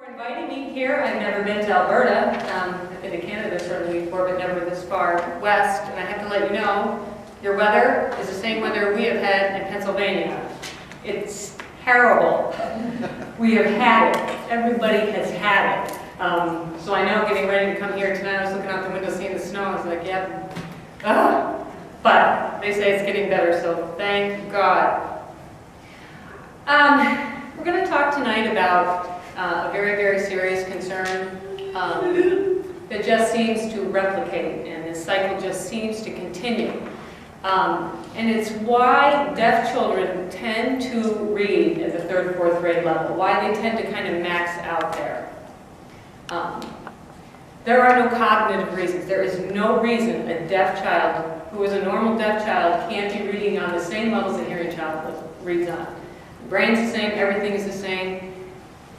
Inviting me here. I've never been to Alberta. I've been to Canada certainly before, but never this far west. And I have to let you know, your weather is the same weather we have had in Pennsylvania. It's terrible. We have had it. Everybody has had it. So I know getting ready to come here tonight, I was looking out the window seeing the snow. I was like, yep. But they say it's getting better, so thank God. We're going to talk tonight about a very, very serious concern that just seems to replicate, and this cycle just seems to continue. And it's why deaf children tend to read at the 3rd, 4th grade level, why they tend to kind of max out there. There are no cognitive reasons. There is no reason a deaf child, who is a normal deaf child, can't be reading on the same levels a hearing child reads on. The brain's the same, everything is the same.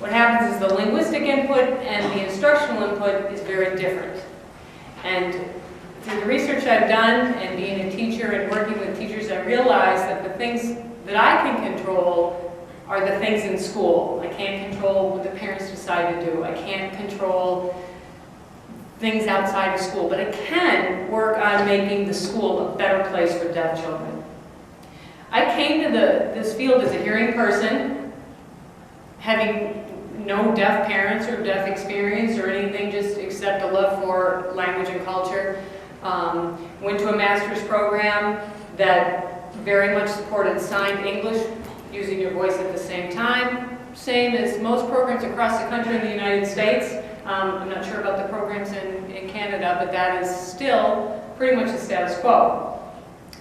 What happens is the linguistic input and the instructional input is very different. And through the research I've done and being a teacher and working with teachers, I realized that the things that I can control are the things in school. I can't control what the parents decide to do. I can't control things outside of school, but I can work on making the school a better place for deaf children. I came to this field as a hearing person, having no deaf parents or deaf experience or anything, just except a love for language and culture. Went to a master's program that very much supported signed English, using your voice at the same time. Same as most programs across the country in the United States. I'm not sure about the programs in Canada, but that is still pretty much the status quo.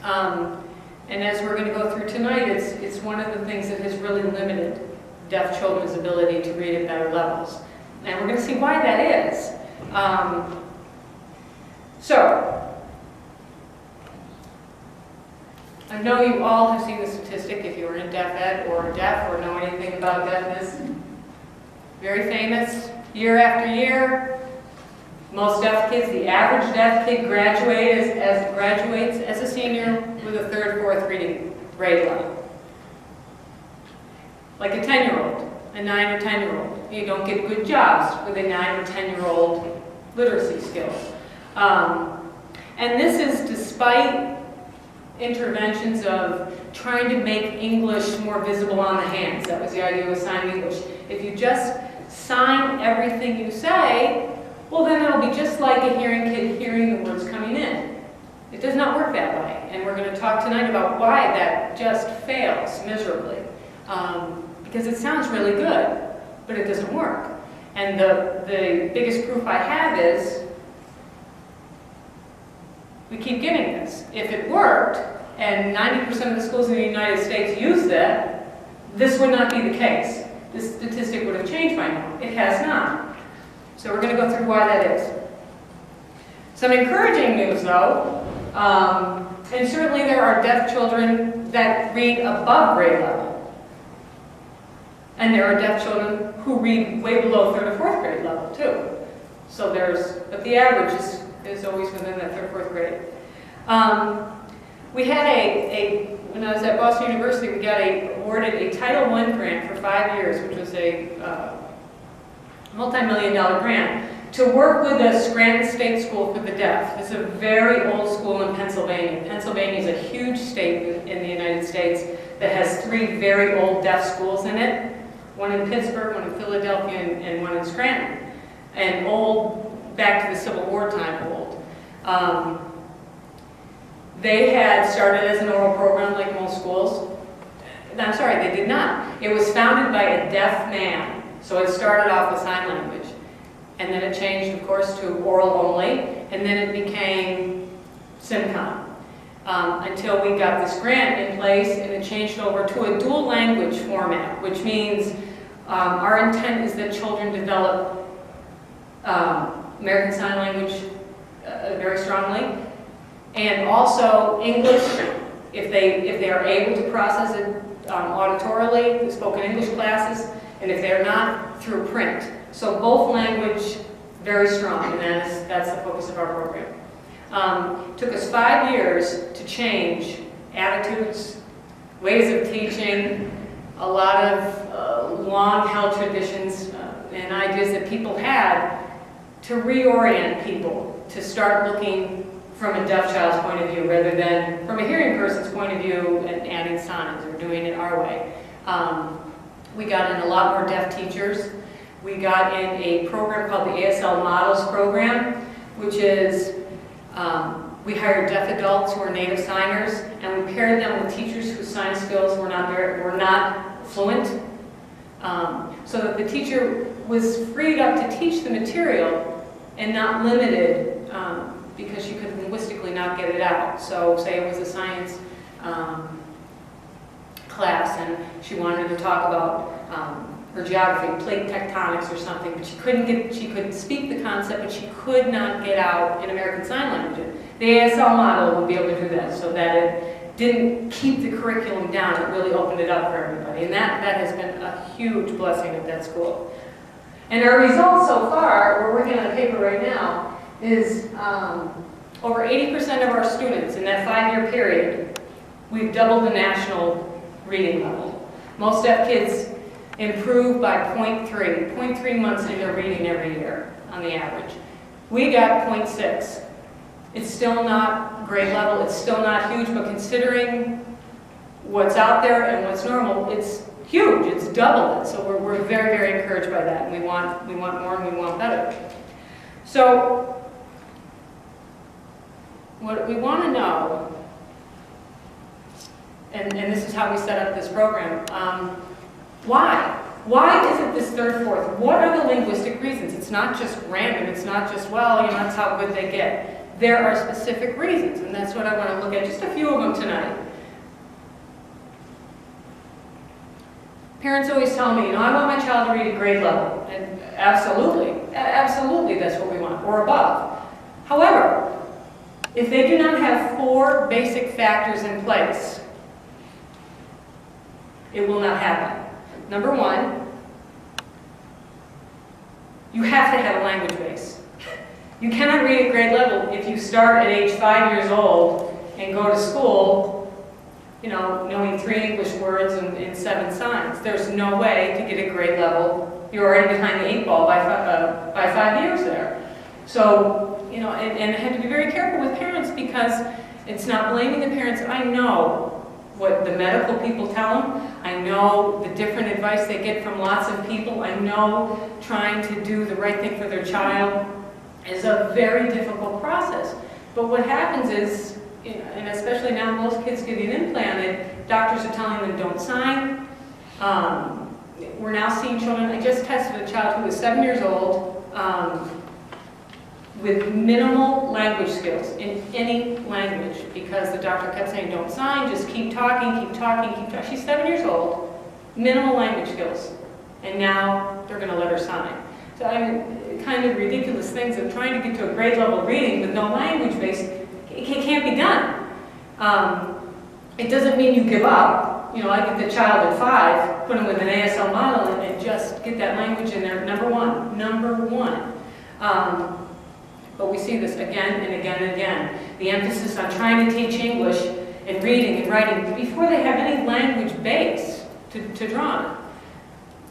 And as we're going to go through tonight, it's one of the things that has really limited deaf children's ability to read at better levels. And we're going to see why that is. So, I know you all have seen the statistic if you were in deaf ed or deaf or know anything about deafness. Very famous, year after year. Most deaf kids, the average deaf kid graduates as a senior with a 3rd, 4th reading grade level. Like a 10-year-old, a 9 or 10-year-old. You don't get good jobs with a 9 or 10-year-old literacy skills. And this is despite interventions of trying to make English more visible on the hands. That was the idea with sign English. If you just sign everything you say, well then it'll be just like a hearing kid hearing the words coming in. It does not work that way. And we're going to talk tonight about why that just fails miserably. Because it sounds really good, but it doesn't work. And the biggest proof I have is we keep getting this. If it worked, and 90% of the schools in the United States use that, this would not be the case. This statistic would have changed by now. It has not. So we're going to go through why that is. Some encouraging news, though, and certainly there are deaf children that read above grade level. And there are deaf children who read way below 3rd or 4th grade level, too. So but the average is always within that 3rd, 4th grade. We had when I was at Boston University, we got awarded a Title I grant for 5 years, which was a multi-million-dollar grant, to work with the Scranton State School for the Deaf. It's a very old school in Pennsylvania. Pennsylvania is a huge state in the United States that has 3 very old deaf schools in it. One in Pittsburgh, one in Philadelphia, and one in Scranton. And old, back to the Civil War time old. They had started as an oral program like most schools. I'm sorry, they did not. It was founded by a deaf man. So it started off with sign language. And then it changed, of course, to oral only. And then it became SimCom. Until we got this grant in place and it changed over to a dual language format, which means our intent is that children develop American Sign Language very strongly, and also English, if they are able to process it auditorily, the spoken English classes, and if they're not, through print. So both language very strong, and that's the focus of our program. Took us 5 years to change attitudes, ways of teaching, a lot of long-held traditions and ideas that people had to reorient people, to start looking from a deaf child's point of view rather than from a hearing person's point of view and adding signs or doing it our way. We got in a lot more deaf teachers. We got in a program called the ASL Models Program, which is we hired deaf adults who are native signers, and we paired them with teachers whose sign skills were not fluent, so that the teacher was freed up to teach the material and not limited because she could linguistically not get it out. So say it was a science class and she wanted to talk about her geography, plate tectonics or something, but she could speak the concept, but she could not get out in American Sign Language. The ASL model would be able to do that so that it didn't keep the curriculum down, it really opened it up for everybody. And that has been a huge blessing at that school. And our results so far, we're working on a paper right now, is over 80% of our students in that 5-year period, we've doubled the national reading level. Most deaf kids improve by 0.3 months in their reading every year on the average. We got 0.6. It's still not grade level, it's still not huge, but considering what's out there and what's normal, it's huge, it's doubled it. So we're very, very encouraged by that, and we want more and we want better. So what we want to know, and this is how we set up this program, why? Why is it this third, fourth? What are the linguistic reasons? It's not just random, it's not just, well, you know, that's how good they get. There are specific reasons, and that's what I want to look at, just a few of them tonight. Parents always tell me, you know, I want my child to read at grade level, and absolutely, absolutely that's what we want, or above. However, if they do not have 4 basic factors in place, it will not happen. Number 1, you have to have a language base. You cannot read at grade level if you start at age 5 years old and go to school, you know, knowing 3 English words and 7 signs. There's no way to get at grade level. You're already behind the 8 ball by 5 years there. So, you know, and I have to be very careful with parents because it's not blaming the parents. I know what the medical people tell them. I know the different advice they get from lots of people. I know trying to do the right thing for their child is a very difficult process. But what happens is, you know, and especially now most kids getting implanted, doctors are telling them don't sign. We're now seeing children, I just tested a child who was 7 years old with minimal language skills in any language because the doctor kept saying don't sign, just keep talking, keep talking, keep talking. She's 7 years old, minimal language skills, and now they're going to let her sign. So I mean, kind of ridiculous things of trying to get to a grade level reading with no language base, it can't be done. It doesn't mean you give up. You know, I get the child at 5, put them with an ASL model and just get that language in there, number one. But we see this again and again and again. The emphasis on trying to teach English and reading and writing before they have any language base to draw on.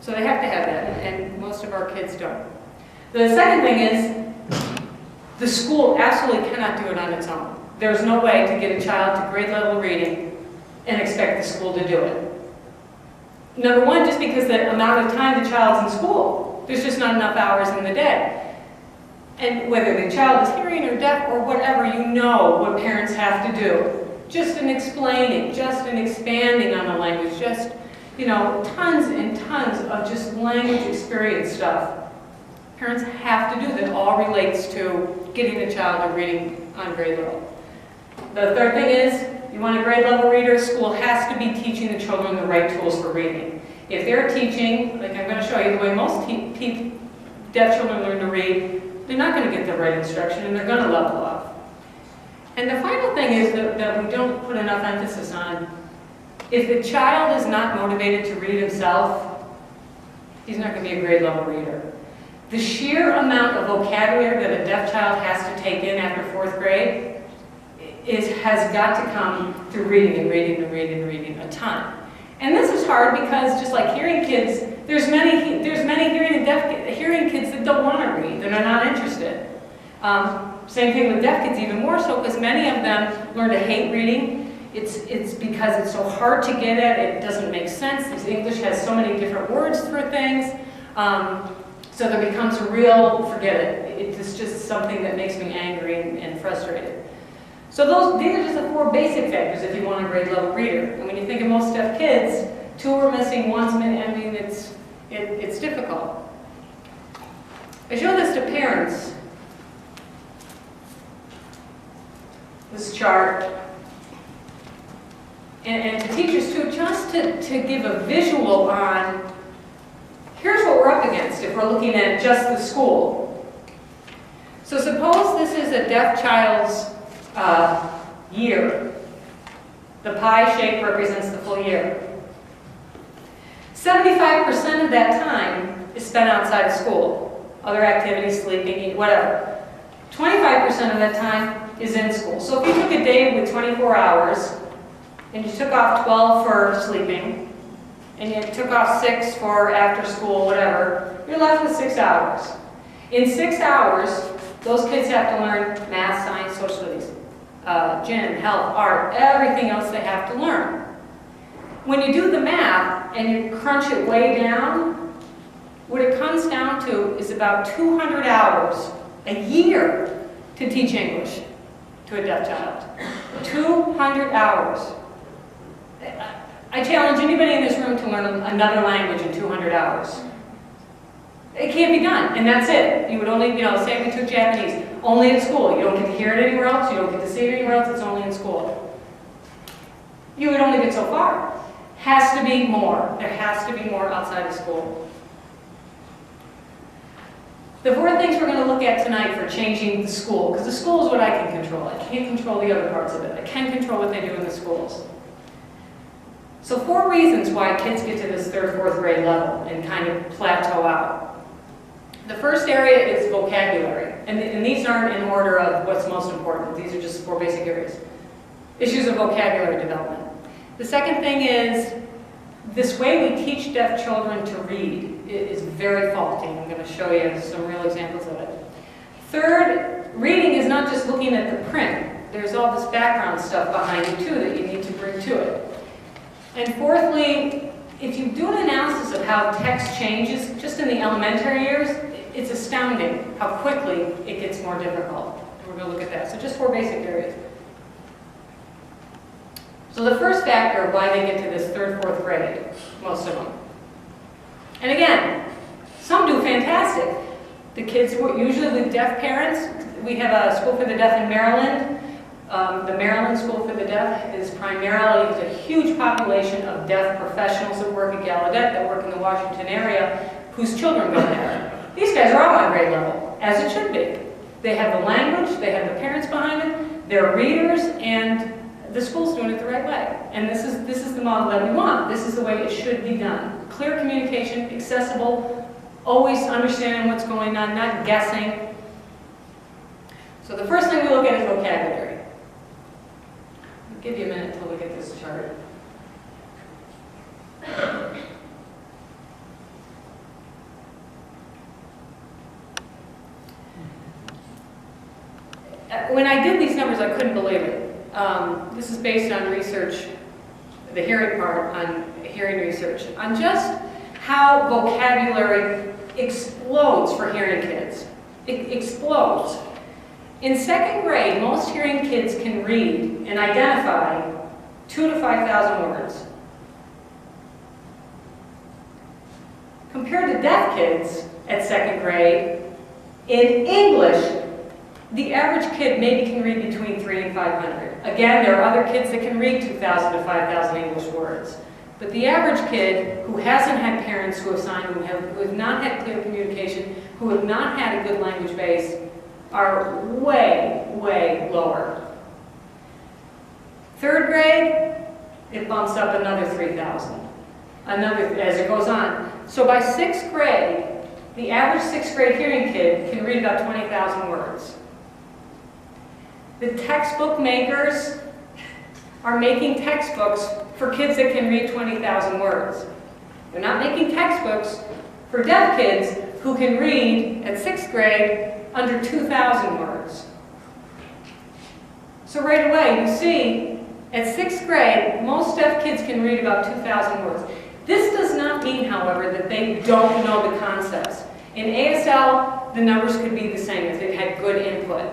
So they have to have that, and most of our kids don't. The second thing is, the school absolutely cannot do it on its own. There's no way to get a child to grade level reading and expect the school to do it. Number 1, just because the amount of time the child's in school, there's just not enough hours in the day. And whether the child is hearing or deaf or whatever, you know what parents have to do. Just in explaining, just in expanding on the language, just, you know, tons and tons of just language experience stuff. Parents have to do that all relates to getting the child to reading on grade level. The third thing is, you want a grade level reader, school has to be teaching the children the right tools for reading. If they're teaching, like I'm going to show you the way most deaf children learn to read, they're not going to get the right instruction and they're going to level off. And the final thing is that we don't put enough emphasis on, if the child is not motivated to read himself, he's not going to be a grade level reader. The sheer amount of vocabulary that a deaf child has to take in after 4th grade has got to come through reading and reading and reading and reading a ton. And this is hard because just like hearing kids, there's many hearing and deaf hearing kids that don't want to read, that are not interested. Same thing with deaf kids, even more so, because many of them learn to hate reading. It's because it's so hard to get at, it doesn't make sense. English has so many different words for things. So there becomes a real, forget it. It's just something that makes me angry and frustrated. So these are just the 4 basic factors if you want a grade level reader. And when you think of most deaf kids, 2 are missing, 1's missing. I mean, it's difficult. I show this to parents. This chart. And to teachers too, just to give a visual on, here's what we're up against if we're looking at just the school. So suppose this is a deaf child's year. The pie shape represents the full year. 75% of that time is spent outside of school. Other activities, sleeping, whatever. 25% of that time is in school. So if you took a day with 24 hours, and you took off 12 for sleeping, and you took off 6 for after school, whatever, you're left with 6 hours. In 6 hours, those kids have to learn math, science, social studies, gym, health, art, everything else they have to learn. When you do the math and you crunch it way down, what it comes down to is about 200 hours a year to teach English to a deaf child. 200 hours. I challenge anybody in this room to learn another language in 200 hours. It can't be done, and that's it. You would only, say we took Japanese, only in school. You don't get to hear it anywhere else, you don't get to see it anywhere else, it's only in school. You would only get so far. Has to be more. There has to be more outside of school. The 4 things we're going to look at tonight for changing the school, because the school is what I can control. I can't control the other parts of it. I can control what they do in the schools. So 4 reasons why kids get to this 3rd, 4th grade level and kind of plateau out. The first area is vocabulary, and these aren't in order of what's most important. These are just 4 basic areas. Issues of vocabulary development. The second thing is this way we teach deaf children to read is very faulty. I'm going to show you some real examples of it. Third, reading is not just looking at the print. There's all this background stuff behind it too that you need to bring to it. And fourthly, if you do an analysis of how text changes just in the elementary years, it's astounding how quickly it gets more difficult. We're going to look at that. So just 4 basic areas. So the first factor of why they get to this 3rd, 4th grade, most of them. And again, some do fantastic. The kids who usually with deaf parents, we have a school for the deaf in Maryland. The Maryland School for the Deaf is primarily a huge population of deaf professionals that work at Gallaudet, that work in the Washington area, whose children go there. These guys are all on grade level, as it should be. They have the language, they have the parents behind it, they're readers, and the school's doing it the right way. And this is the model that we want. This is the way it should be done. Clear communication, accessible, always understanding what's going on, not guessing. So the first thing we look at is vocabulary. I'll give you a minute to look at this chart. When I did these numbers, I couldn't believe it. This is based on research, the hearing part, on hearing research, on just how vocabulary explodes for hearing kids. It explodes. In 2nd grade, most hearing kids can read and identify 2,000 to 5,000 words. Compared to deaf kids at 2nd grade, in English, the average kid maybe can read between 300 and 500. Again, there are other kids that can read 2,000 to 5,000 English words. But the average kid who hasn't had parents who have signed, who have not had clear communication, who have not had a good language base, are way, way lower. 3rd grade, it bumps up another 3,000. As it goes on. So by 6th grade, the average 6th grade hearing kid can read about 20,000 words. The textbook makers are making textbooks for kids that can read 20,000 words. They're not making textbooks for deaf kids who can read at 6th grade under 2,000 words. So right away, you see, at 6th grade, most deaf kids can read about 2,000 words. This does not mean, however, that they don't know the concepts. In ASL, the numbers could be the same if they've had good input.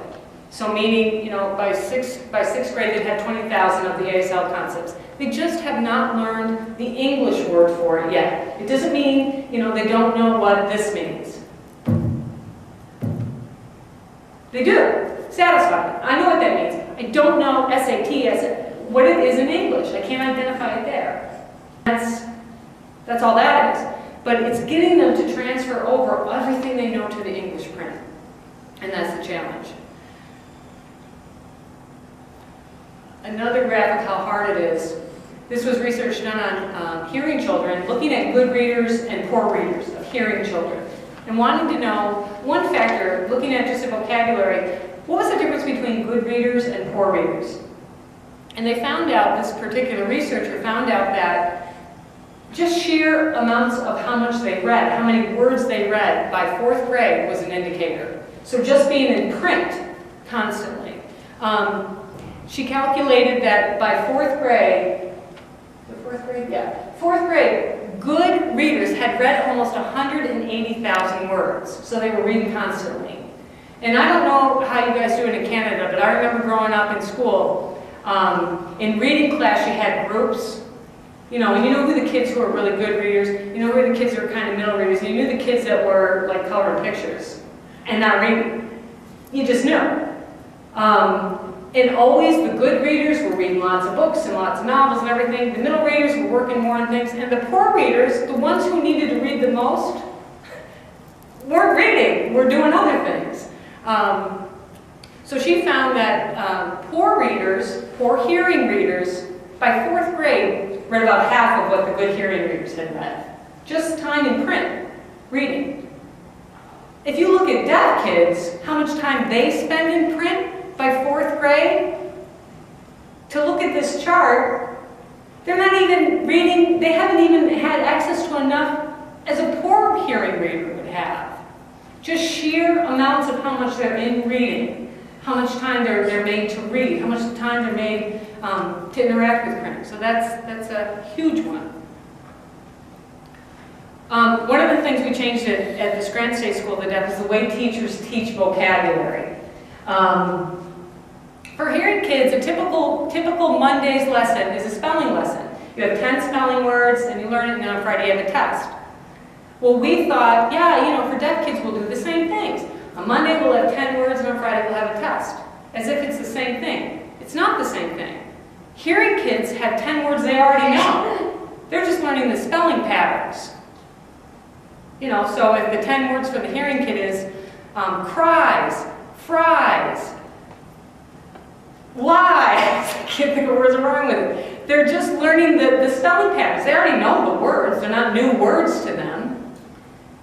So meaning, by sixth grade, they've had 20,000 of the ASL concepts. They just have not learned the English word for it yet. It doesn't mean, they don't know what this means. They do. Satisfied. I know what that means. I don't know SAT, what it is in English. I can't identify it there. That's all that is. But it's getting them to transfer over everything they know to the English print. And that's the challenge. Another graphic how hard it is. This was research done on hearing children, looking at good readers and poor readers of hearing children. And wanting to know, one factor, looking at just a vocabulary, what was the difference between good readers and poor readers? And they found out, this particular researcher found out that just sheer amounts of how much they read, how many words they read by 4th grade was an indicator. So just being in print constantly. She calculated that by 4th grade, fourth grade, good readers had read almost 180,000 words. So they were reading constantly. And I don't know how you guys do it in Canada, but I remember growing up in school, in reading class you had groups. And you know who the kids who were really good readers, you know who the kids who were kind of middle readers, and you knew the kids that were like coloring pictures and not reading. You just knew. And always the good readers were reading lots of books and lots of novels and everything. The middle readers were working more on things, and the poor readers, the ones who needed to read the most, weren't reading, were doing other things. So she found that poor hearing readers, by 4th grade, read about half of what the good hearing readers had read. Just time in print, reading. If you look at deaf kids, how much time they spend in print by 4th grade, to look at this chart, they're not even reading, they haven't even had access to enough as a poor hearing reader would have. Just sheer amounts of how much they're in reading, how much time they're made to read, how much time they're made to interact with print. So that's a huge one. One of the things we changed at the Scranton State School of the Deaf is the way teachers teach vocabulary. For hearing kids, a typical Monday's lesson is a spelling lesson. You have 10 spelling words and you learn it, and then on Friday you have a test. Well, we thought, for deaf kids we'll do the same things. On Monday we'll have 10 words and on Friday we'll have a test. As if it's the same thing. It's not the same thing. Hearing kids have 10 words they already know. They're just learning the spelling patterns. So if the 10 words for the hearing kid is cries, fries, lies, I can't think of words are wrong with it. They're just learning the spelling patterns. They already know the words. They're not new words to them.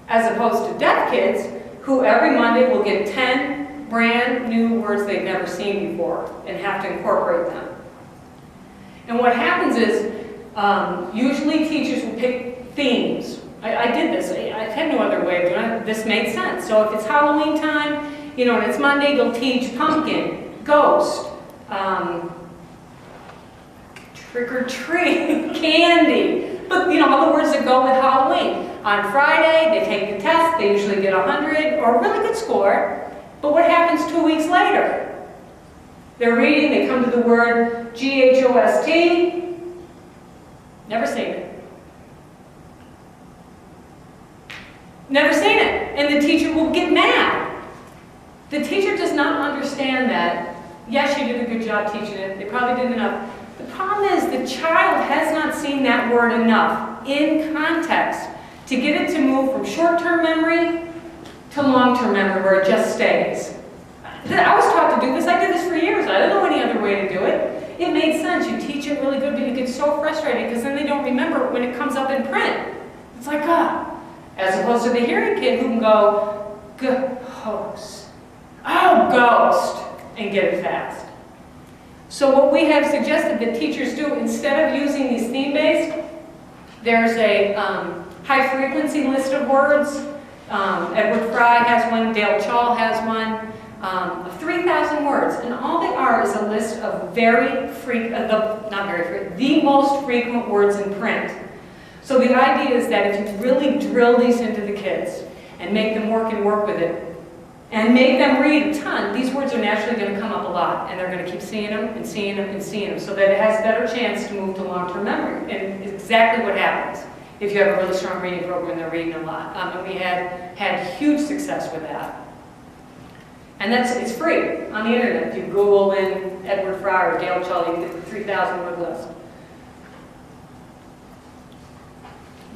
As opposed to deaf kids, who every Monday will get 10 brand new words they've never seen before and have to incorporate them. And what happens is, usually teachers will pick themes. I did this. I had no other way of doing it. This made sense. So if it's Halloween time, and it's Monday, they'll teach pumpkin, ghost, trick or treat, candy. But, all the words that go with Halloween. On Friday, they take the test. They usually get 100 or a really good score. But what happens 2 weeks later? They're reading, they come to the word G-H-O-S-T. Never seen it. Never seen it. And the teacher will get mad. The teacher does not understand that, yes, you did a good job teaching it. They probably did enough. The problem is the child has not seen that word enough in context to get it to move from short-term memory to long-term memory where it just stays. I was taught to do this. I did this for years. I didn't know any other way to do it. It made sense. You teach it really good, but you get so frustrated because then they don't remember when it comes up in print. It's like, as opposed to the hearing kid who can go, ghost, oh, ghost, and get it fast. So what we have suggested that teachers do, instead of using these theme-based, there's a high-frequency list of words. Edward Fry has one, Dale Chawl has one, of 3,000 words. And all they are is a list of the most frequent words in print. So the idea is that if you really drill these into the kids and make them work with it, and make them read a ton, these words are naturally going to come up a lot, and they're going to keep seeing them and seeing them and seeing them, so that it has a better chance to move to long-term memory. And it's exactly what happens if you have a really strong reading program and they're reading a lot. And we had huge success with that. And it's free on the internet. If you Google in Edward Fry or Dale Chawl, you can get the 3,000 word list.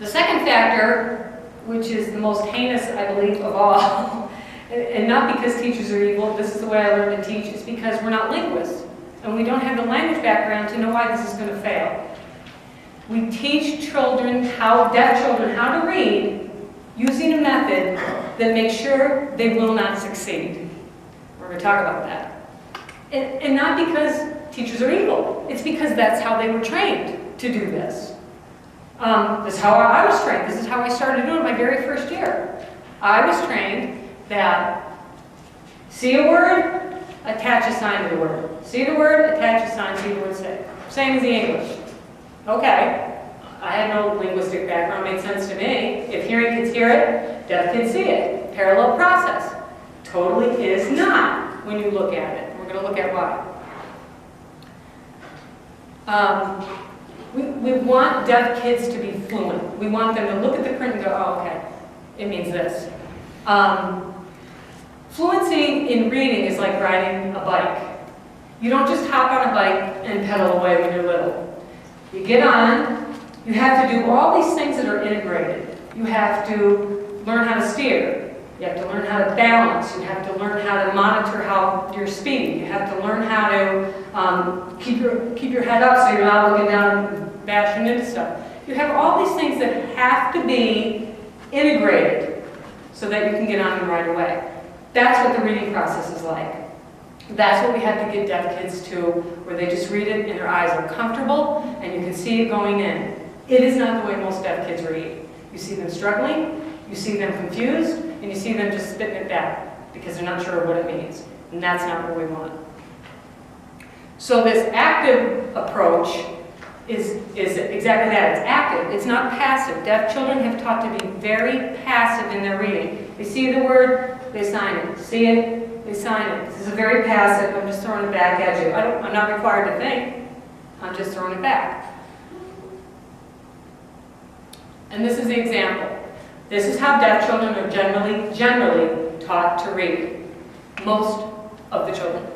The second factor, which is the most heinous, I believe, of all, and not because teachers are evil, this is the way I learned to teach, it's because we're not linguists, and we don't have the language background to know why this is going to fail. We teach children, deaf children, how to read using a method that makes sure they will not succeed. We're going to talk about that. And not because teachers are evil, it's because that's how they were trained to do this. This is how I was trained. This is how I started doing it my very first year. I was trained that see a word, attach a sign to the word. See the word, attach a sign, see the word, say. Same as the English. Okay, I had no linguistic background, made sense to me. If hearing kids hear it, deaf kids see it. Parallel process. Totally is not when you look at it. We're going to look at why. We want deaf kids to be fluent. We want them to look at the print and go, oh, okay, it means this. Fluency in reading is like riding a bike. You don't just hop on a bike and pedal away when you're little. You get on, you have to do all these things that are integrated. You have to learn how to steer. You have to learn how to balance. You have to learn how to monitor your speed. You have to learn how to keep your head up so you're not looking down and bashing into stuff. You have all these things that have to be integrated so that you can get on them right away. That's what the reading process is like. That's what we have to get deaf kids to, where they just read it and their eyes are comfortable and you can see it going in. It is not the way most deaf kids read. You see them struggling, you see them confused, and you see them just spitting it back because they're not sure what it means. And that's not what we want. So this active approach is exactly that. It's active. It's not passive. Deaf children have taught to be very passive in their reading. They see the word, they sign it. See it, they sign it. This is a very passive. I'm just throwing it back at you. I'm not required to think. I'm just throwing it back. And this is the example. This is how deaf children are generally taught to read. Most of the children.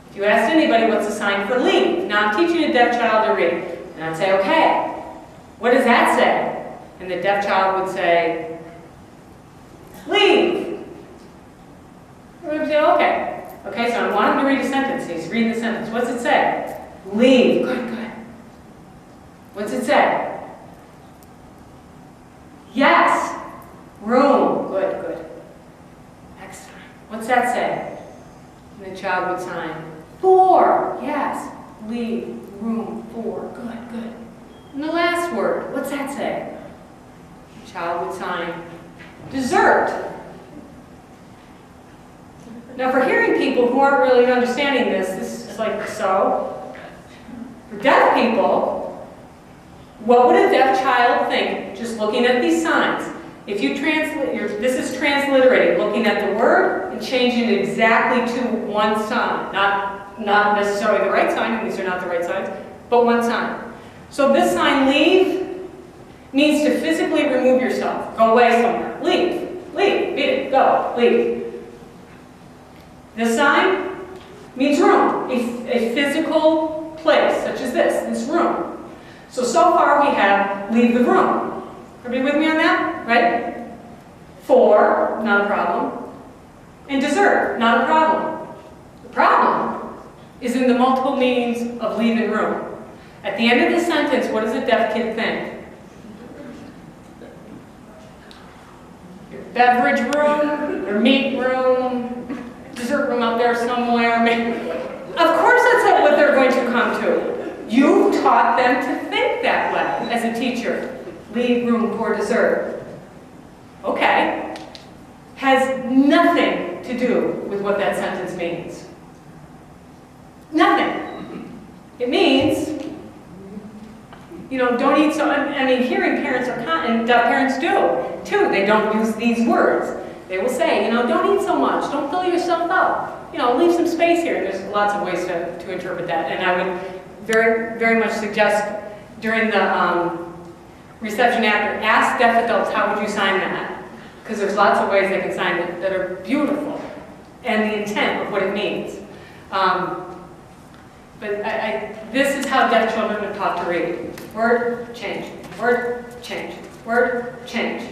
If you asked anybody what's the sign for leave, now I'm teaching a deaf child to read, and I'd say, okay, what does that say? And the deaf child would say, leave. And we'd say, okay. Okay, so I want him to read a sentence. He's reading the sentence. What's it say? Leave. Good, good. What's it say? Yes. Room. Good, good. Next time. What's that say? And the child would sign. 4. Yes. Leave. Room. 4. Good, good. And the last word. What's that say? The child would sign. Dessert. Now for hearing people who aren't really understanding this is like so. For deaf people, what would a deaf child think just looking at these signs? If you translate, this is transliterating, looking at the word and changing it exactly to one sign. Not necessarily the right sign, and these are not the right signs, but one sign. So this sign, leave, means to physically remove yourself. Go away somewhere. Leave. Leave. Beat it. Go. Leave. This sign means room. A physical place, such as this room. So far we have leave the room. Everybody with me on that? Right? 4, not a problem. And dessert, not a problem. The problem is in the multiple meanings of leave and room. At the end of the sentence, what does a deaf kid think? Your beverage room, your meat room, dessert dessert room out there somewhere. Of course that's what they're going to come to. You taught them to think that way as a teacher. Leave room for dessert. Okay. Has nothing to do with what that sentence means. Nothing. It means, don't eat so, I mean, hearing parents and deaf parents do, too. They don't use these words. They will say, don't eat so much. Don't fill yourself up. Leave some space here. There's lots of ways to interpret that. And I would very, very much suggest during the reception after, ask deaf adults, how would you sign that? Because there's lots of ways they can sign it that are beautiful. And the intent of what it means. But this is how deaf children are taught to read. Word, change. Word, change. Word, change.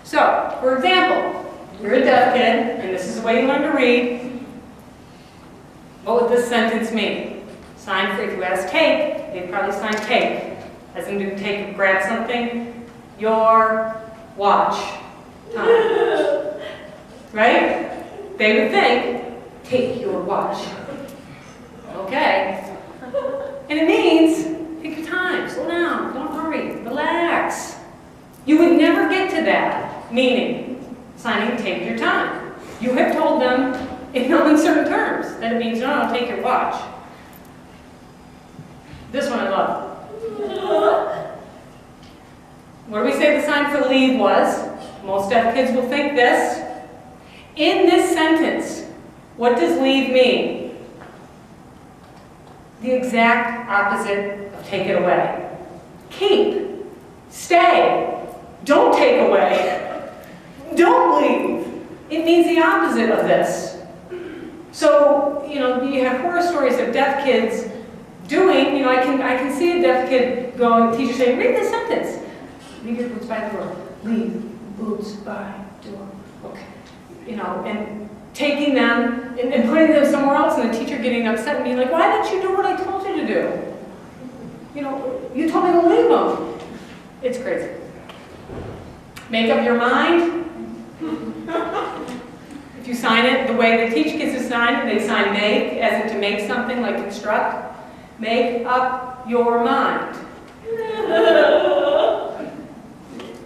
So, for example, you're a deaf kid, and this is the way you learn to read. What would this sentence mean? Sign for, if you ask take, they'd probably sign take. As in, do take, grab something, your watch time. Right? They would think, take your watch. Okay. And it means, take your time, slow down, don't hurry, relax. You would never get to that meaning, signing take your time. You have told them in certain terms that it means, no, take your watch. This one I love. What do we say the sign for leave was? Most deaf kids will think this. In this sentence, what does leave mean? The exact opposite of take it away. Keep. Stay. Don't take away. Don't leave. It means the opposite of this. So, you have horror stories of deaf kids doing, I can see a deaf kid going, teacher saying, read this sentence. Leave your boots by the door. Leave boots by door. Okay. And taking them and putting them somewhere else, and the teacher getting upset and being like, why didn't you do what I told you to do? You told me to leave them. It's crazy. Make up your mind. If you sign it the way they teach kids to sign it, they sign make, as in to make something, like instruct. Make up your mind.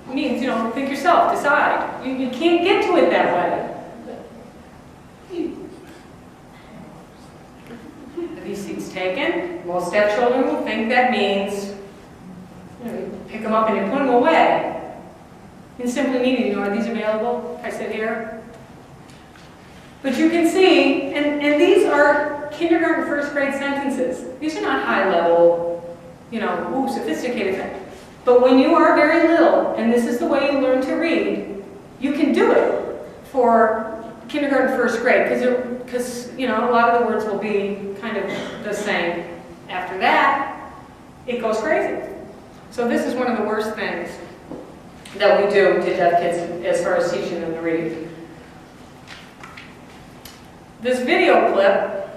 It means, think yourself, decide. You can't get to it that way. Are these seats taken? Most deaf children will think that means, you pick them up and you put them away. And simply meaning, are these available? If I sit here. But you can see, and these are kindergarten, first grade sentences. These are not high level, sophisticated things. But when you are very little, and this is the way you learn to read, you can do it for kindergarten, first grade, because a lot of the words will be kind of the same. After that, it goes crazy. So this is one of the worst things that we do to deaf kids as far as teaching them to read. This video clip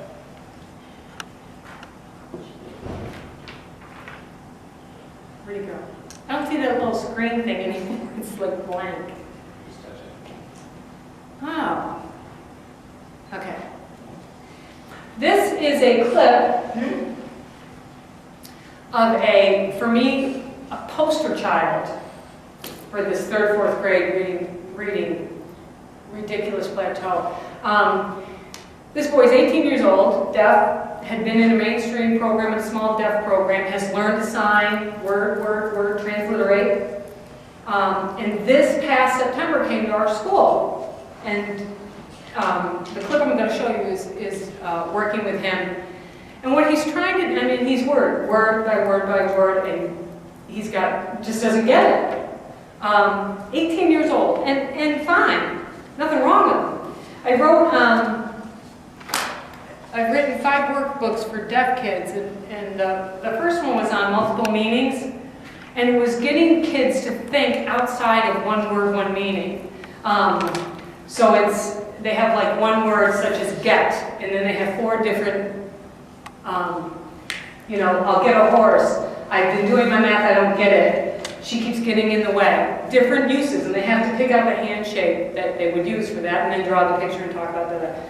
where'd it go? I don't see that little screen thing anymore. It's like blank. Oh. Okay. This is a clip of for me, a poster child for this 3rd, 4th grade reading Ridiculous Plateau. This boy is 18 years old, deaf, had been in a mainstream program, a small deaf program, has learned to sign, word, transliterate. And this past September came to our school. And the clip I'm going to show you is working with him. And what he's trying to, he's word by word by word, and he's just doesn't get it. 18 years old, and fine, nothing wrong with him. I've written 5 workbooks for deaf kids, and the first one was on multiple meanings, and it was getting kids to think outside of one word, one meaning. So they have like one word such as get, and then they have 4 different, I'll get a horse. I've been doing my math, I don't get it. She keeps getting in the way. Different uses, and they have to pick out the hand shape that they would use for that, and then draw the picture and talk about that.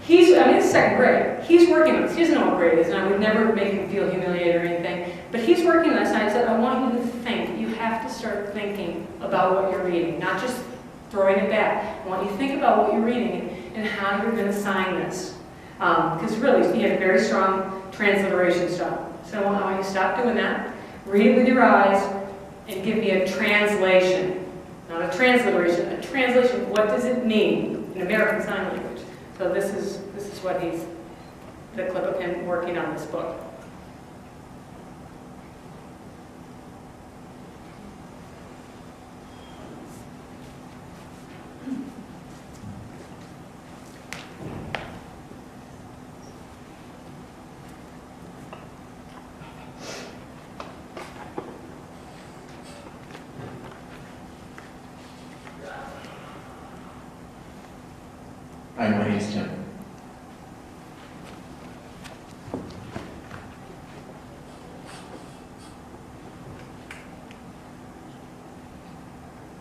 It's second grade. He's working on this. He doesn't know what grade it is, and I would never make him feel humiliated or anything. But he's working on this, and I said, I want you to think. You have to start thinking about what you're reading, not just throwing it back. I want you to think about what you're reading and how you're going to sign this. Because really, he had a very strong transliteration style. So I want you to stop doing that. Read it with your eyes and give me a translation. Not a transliteration, a translation. What does it mean in American Sign Language? So this is what the clip of him working on this book. Hi, my name's Tim.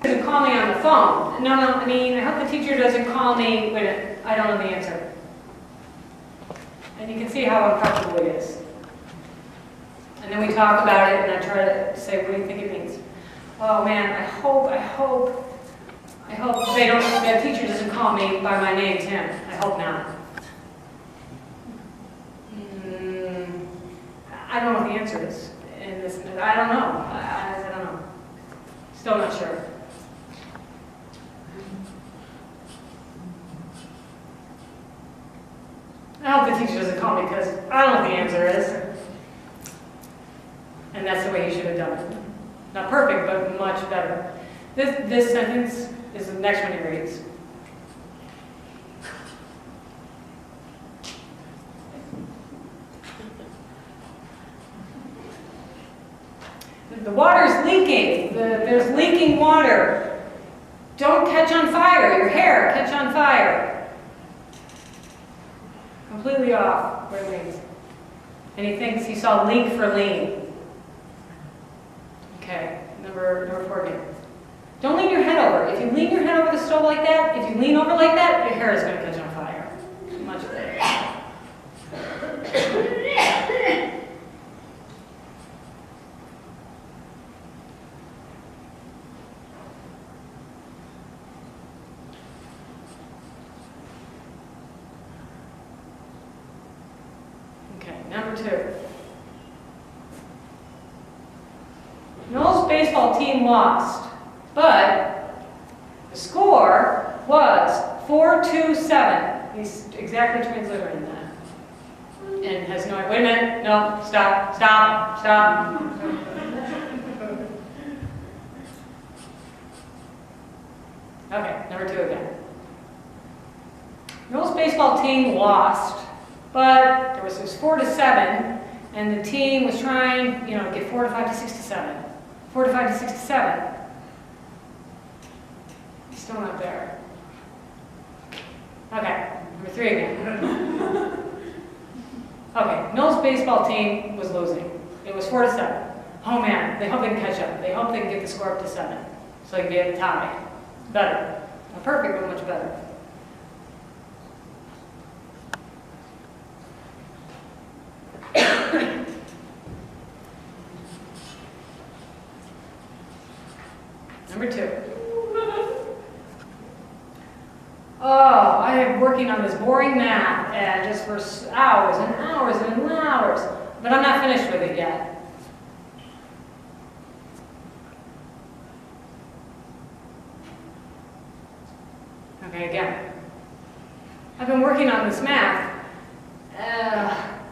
Doesn't call me on the phone. No, I hope the teacher doesn't call me when I don't know the answer. And you can see how uncomfortable it is. And then we talk about it, and I try to say, what do you think it means? Oh man, I hope that teacher doesn't call me by my name, Tim. I hope not. I don't know what the answer is in this. I don't know. I don't know. Still not sure. I hope the teacher doesn't call me because I don't know what the answer is. And that's the way he should have done it. Not perfect, but much better. This sentence is the next one he reads. The water's leaking. There's leaking water. Don't catch on fire. Your hair catch on fire. Completely off what it means. And he thinks he saw leak for lean. Okay, number 4 again. Don't lean your head over. If you lean your head over the stove like that, if you lean over like that, your hair is going to catch on fire. Much better. Okay, number 2. Noel's baseball team lost, but the score was 4-7. He's exactly transliterating that. And has no, wait a minute, no, stop. Okay, number 2 again. Noel's baseball team lost, but there was 4-7, and the team was trying, to get 4 to 5 to 6 to 7. 4 to 5 to 6 to 7. He's still not there. Okay, number 3 again. Okay, Noel's baseball team was losing. It was 4 to 7. Oh man, they hope they can catch up. They hope they can get the score up to 7. So they can get a tie. Better. Not perfect, but much better. Number 2. Oh, I am working on this boring math and just for hours and hours and hours, but I'm not finished with it yet. Okay, again. I've been working on this math.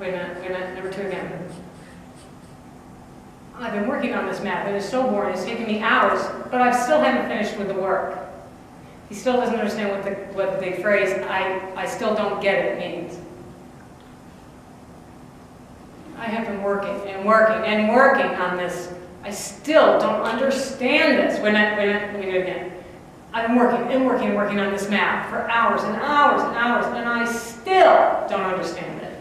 Wait a minute, number 2 again. I've been working on this math. It is so boring. It's taken me hours, but I still haven't finished with the work. He still doesn't understand what the phrase, I still don't get it means. I have been working and working and working on this. I still don't understand this. Wait a minute, let me do it again. I've been working and working and working on this math for hours and hours and hours, and I still don't understand it.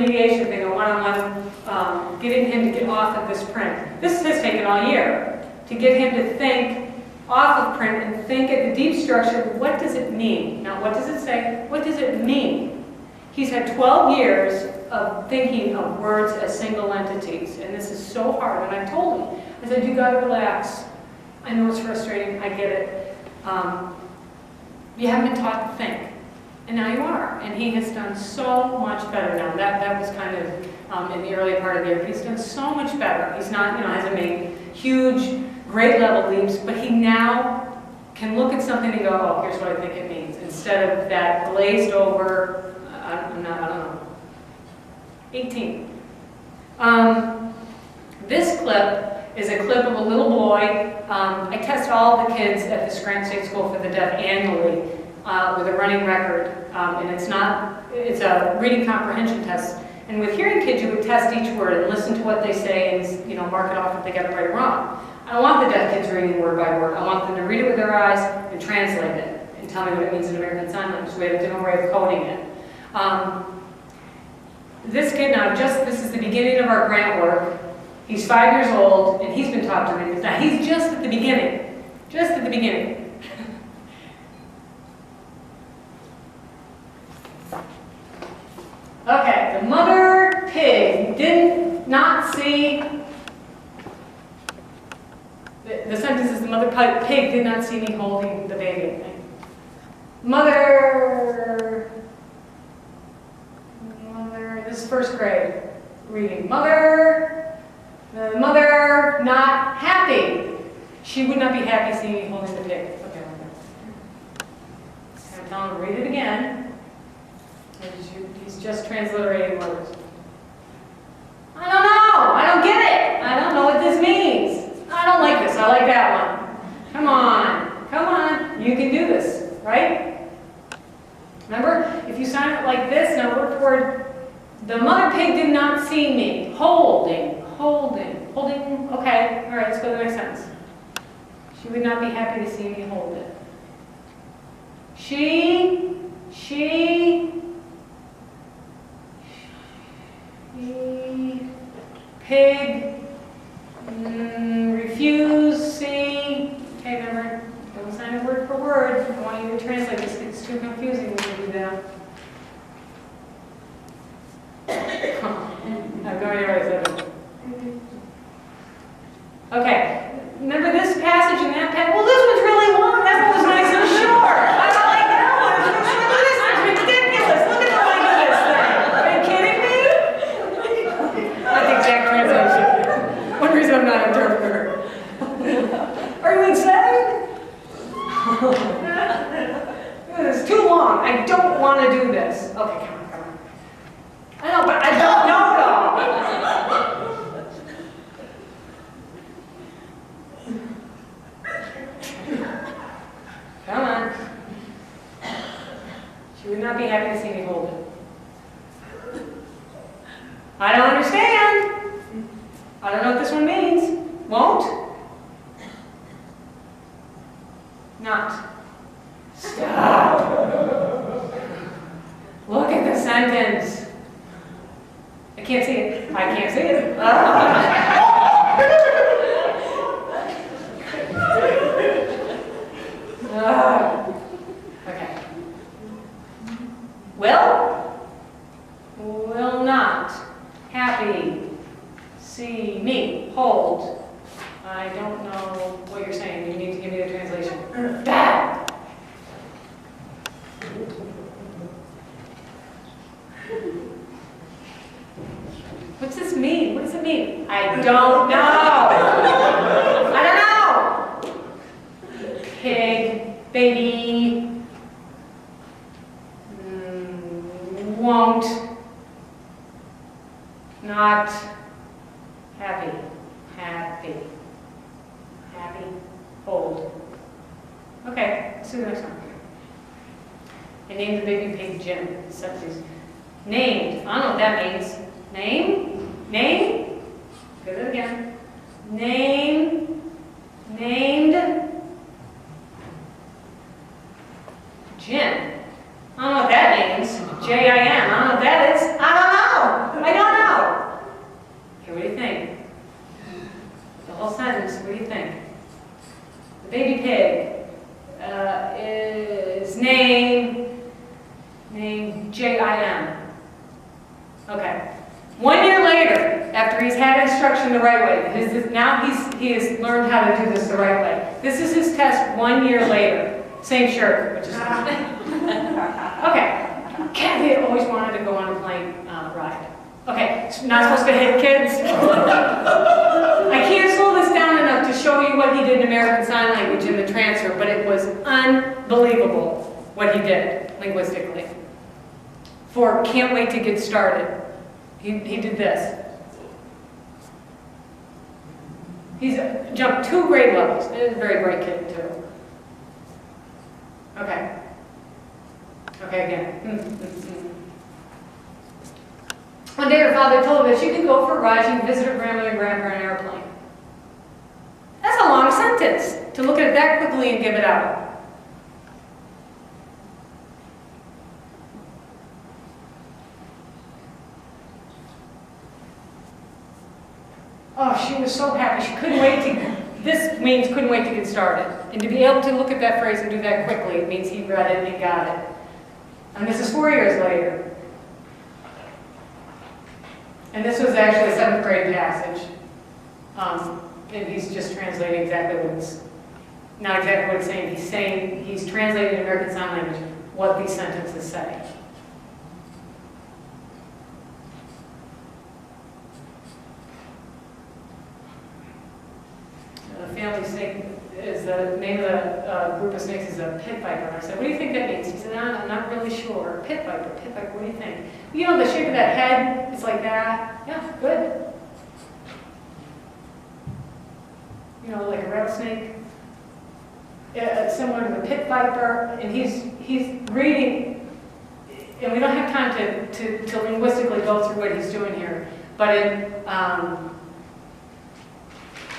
remediation thing, a one-on-one, getting him to get off of this print. This has taken all year to get him to think off of print and think at the deep structure, what does it mean? Now, what does it say? What does it mean? He's had 12 years of thinking of words as single entities, and this is so hard. And I told him, I said, you gotta relax. I know it's frustrating, I get it. You haven't been taught to think, and now you are. And he has done so much better now. That was kind of in the early part of the year. He's done so much better. He's not, hasn't made huge, great level leaps, but he now can look at something and go, oh, here's what I think it means, instead of that glazed over, I don't know, 18. This clip is a clip of a little boy. I test all the kids at the Scranton State School for the Deaf annually with a running record, and it's a reading comprehension test. And with hearing kids, you would test each word and listen to what they say and mark it off if they got it right or wrong. I don't want the deaf kids reading word by word. I want them to read it with their eyes and translate it and tell me what it means in American Sign Language. We have a different way of coding it. This kid now, this is the beginning of our grant work. He's 5 years old, and he's been taught to read this. Now, he's just at the beginning. Just at the beginning. Okay, the mother pig did not see... The sentence is, the mother pig did not see me holding the baby. Mother, this is first grade reading. The mother not happy. She would not be happy seeing me holding the pig. Okay, I'm telling him to read it again. He's just transliterating words. I don't know. I don't get it. I don't know what this means. I don't like this. I like that one. Come on. Come on. You can do this, right? Remember, if you sign it like this, now work toward the mother pig did not see me. Holding. Okay, all right, let's go to the next sentence. She would not be happy to see me hold it. She pig, refuse, see. Okay, remember, don't sign it word for word. I want you to translate this. It's too confusing when you do that. I have no idea what I said. Okay, remember this passage and that passage? Well, this one's really long. That one was nice and short. I don't like that one. This is ridiculous. Look at the length of this thing. Are you kidding me? Not the exact translation. One reason I'm not an interpreter. Are you insane? This is too long. I don't want to do this. Okay, come on. I know, but I don't know it all. Come on. She would not be happy to see me hold it. I don't understand. I don't know what this one means. Won't? Not. Stop. Look at the sentence. I can't see it. I can't see it. Okay. Will not, happy, see me, hold. I don't know what you're saying. You need to give me the translation. Dad! What's this mean? What does it mean? I don't know. I don't know. Pig, baby, won't, not, happy, hold. Okay, let's do the next one. I named the baby pig Jim. Named. I don't know what that means. Name? Go to it again. Named. Jim. I don't know what that means. J-I-M. I don't know what that is. I don't know. Full sentence, what do you think? The baby pig is named J-I-M. Okay. 1 year later, after he's had instruction the right way, now he has learned how to do this the right way. This is his test 1 year later. Same shirt, which is okay. Kathy always wanted to go on a plane ride. Okay, so not supposed to hit kids. I can't slow this down enough to show you what he did in American Sign Language in the transfer, but it was unbelievable what he did linguistically. For can't wait to get started. He did this. He's jumped 2 grade levels. He's a very bright kid, too. Okay. Okay, again. One day her father told her that she could go for a ride, she could visit her grandmother and grandpa in an airplane. That's a long sentence, to look at it that quickly and give it out. Oh, she was so happy. She couldn't wait to, this means couldn't wait to get started. And to be able to look at that phrase and do that quickly, it means he read it and he got it. And this is 4 years later. And this was actually a 7th grade passage. And he's just translating exactly what it's, not exactly what it's saying. He's translating in American Sign Language what these sentences say. The family snake is the name of the group of snakes is a pit viper. And I said, what do you think that means? He said, I'm not really sure. Pit viper, what do you think? You know, the shape of that head is like that. Yeah, good. You know, like a rattlesnake. Similar to the pit viper. And he's reading, and we don't have time to linguistically go through what he's doing here. But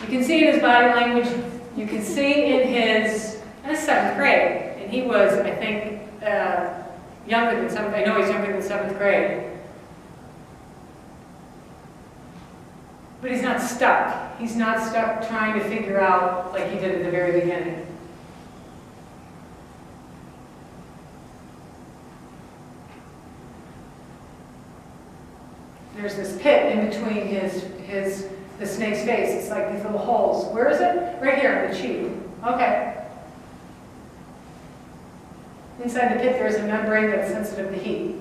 you can see in his body language, you can see in his 7th grade, and he was, I think, younger than 7th, I know he's younger than 7th grade. But he's not stuck. He's not stuck trying to figure out like he did at the very beginning. There's this pit in between the snake's face. It's like these little holes. Where is it? Right here in the cheek. Okay. Inside the pit, there's a membrane that's sensitive to heat.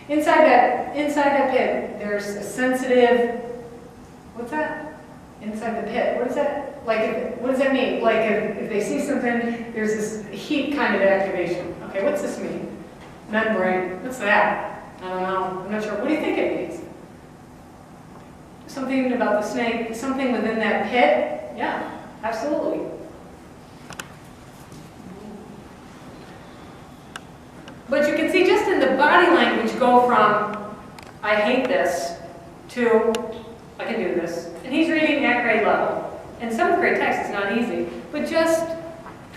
Inside that pit, there's a sensitive. What's that? Inside the pit. What is that? What does that mean? Like if they see something, there's this heat kind of activation. Okay, what's this mean? Membrane. What's that? I don't know. I'm not sure. What do you think it means? Something about the snake, something within that pit? Yeah, absolutely. But you can see just in the body language go from, I hate this, to, I can do this. And he's reading at grade level. And 7th grade text is not easy, but just,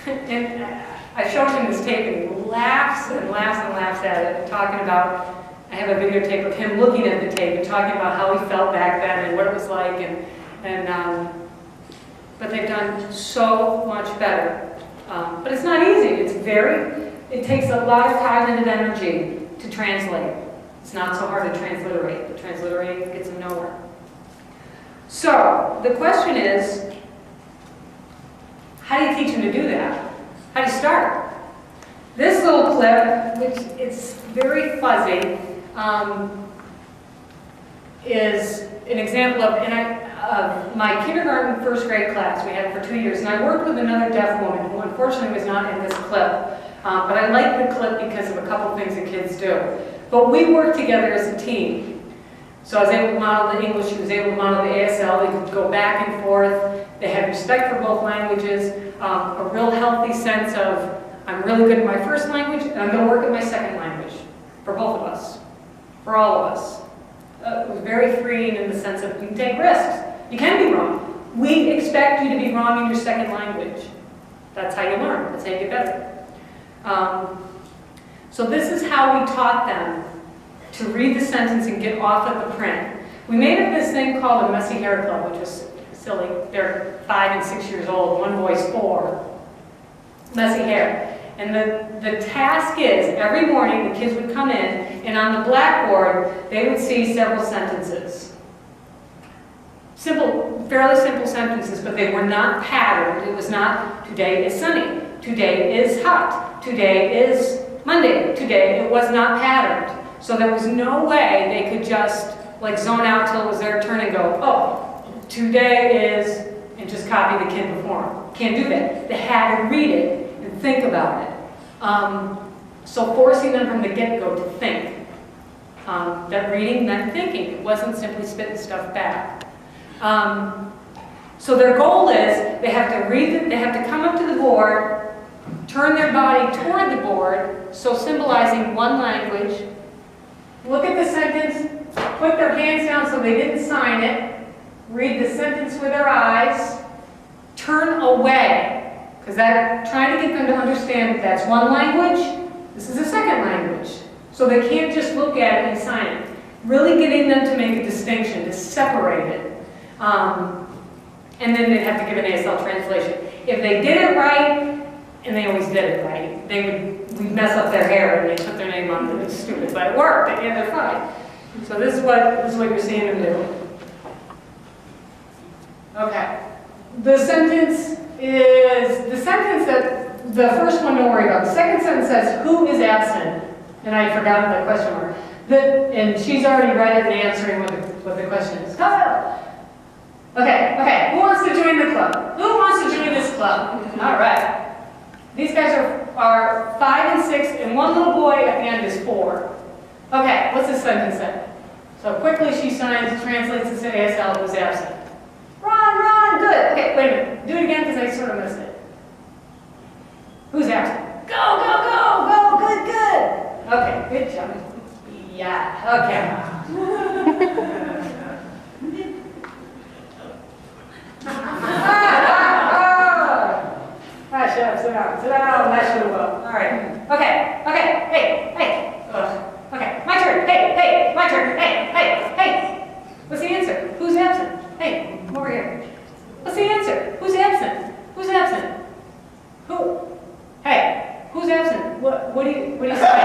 and I showed him this tape and he laughs and laughs and laughs at it, talking about, I have a videotape of him looking at the tape and talking about how he felt back then and what it was like, but they've done so much better. But it's not easy. It takes a lot of cognitive energy to translate. It's not so hard to transliterate. The transliterating gets them nowhere. So the question is, how do you teach them to do that? How do you start? This little clip, which it's very fuzzy, is an example of my kindergarten 1st grade class. We had it for 2 years, and I worked with another deaf woman who unfortunately was not in this clip, but I like the clip because of a couple things that kids do. But we worked together as a team. So I was able to model the English, she was able to model the ASL, they could go back and forth, they had respect for both languages, a real healthy sense of, I'm really good at my first language, and I'm going to work at my second language, for both of us. For all of us. It was very freeing in the sense of you can take risks. You can be wrong. We expect you to be wrong in your second language. That's how you learn. That's how you get better. So this is how we taught them to read the sentence and get off at the print. We made up this thing called a Messy Hair Club, which was silly. They're 5 and 6 years old. One boy's 4. Messy hair. And the task is, every morning the kids would come in, and on the blackboard, they would see several sentences. Simple, fairly simple sentences, but they were not patterned. It was not, today is sunny, today is hot, today is Monday, today. It was not patterned. So there was no way they could just like zone out till it was their turn and go, oh, today is, and just copy the kid before them. Can't do that. They had to read it and think about it. So forcing them from the get-go to think. That reading meant thinking. It wasn't simply spitting stuff back. So their goal is they have to read it, they have to come up to the board, turn their body toward the board, so symbolizing one language, look at the sentence, put their hands down so they didn't sign it, read the sentence with their eyes, turn away, because I'm trying to get them to understand that that's one language, this is a second language. So they can't just look at it and sign it. Really getting them to make a distinction, to separate it. And then they'd have to give an ASL translation. If they did it right, and they always did it right, we'd mess up their hair and they put their name on it. It's stupid, but it worked. Yeah, they're fine. So this is what you're seeing them do. Okay. The sentence that, the first one, don't worry about. The second sentence says, who is absent? And I forgot the question mark. And she's already read it and answering what the question is. Kyle! Okay, who wants to join the club? Who wants to join this club? All right. These guys are 5 and 6, and one little boy at the end is 4. Okay, what's this sentence say? So quickly she signs, translates it to ASL, who's absent. Run, good. Okay, wait a minute. Do it again because I sort of missed it. Who's absent? Go, good. Okay, good job. Yeah, okay. Sit down, nice little bow. All right. Okay, hey. Okay, my turn. Hey, my turn. Hey. What's the answer? Who's absent? Hey, come over here. What's the answer? Who's absent? Who? Hey, who's absent? What do you say?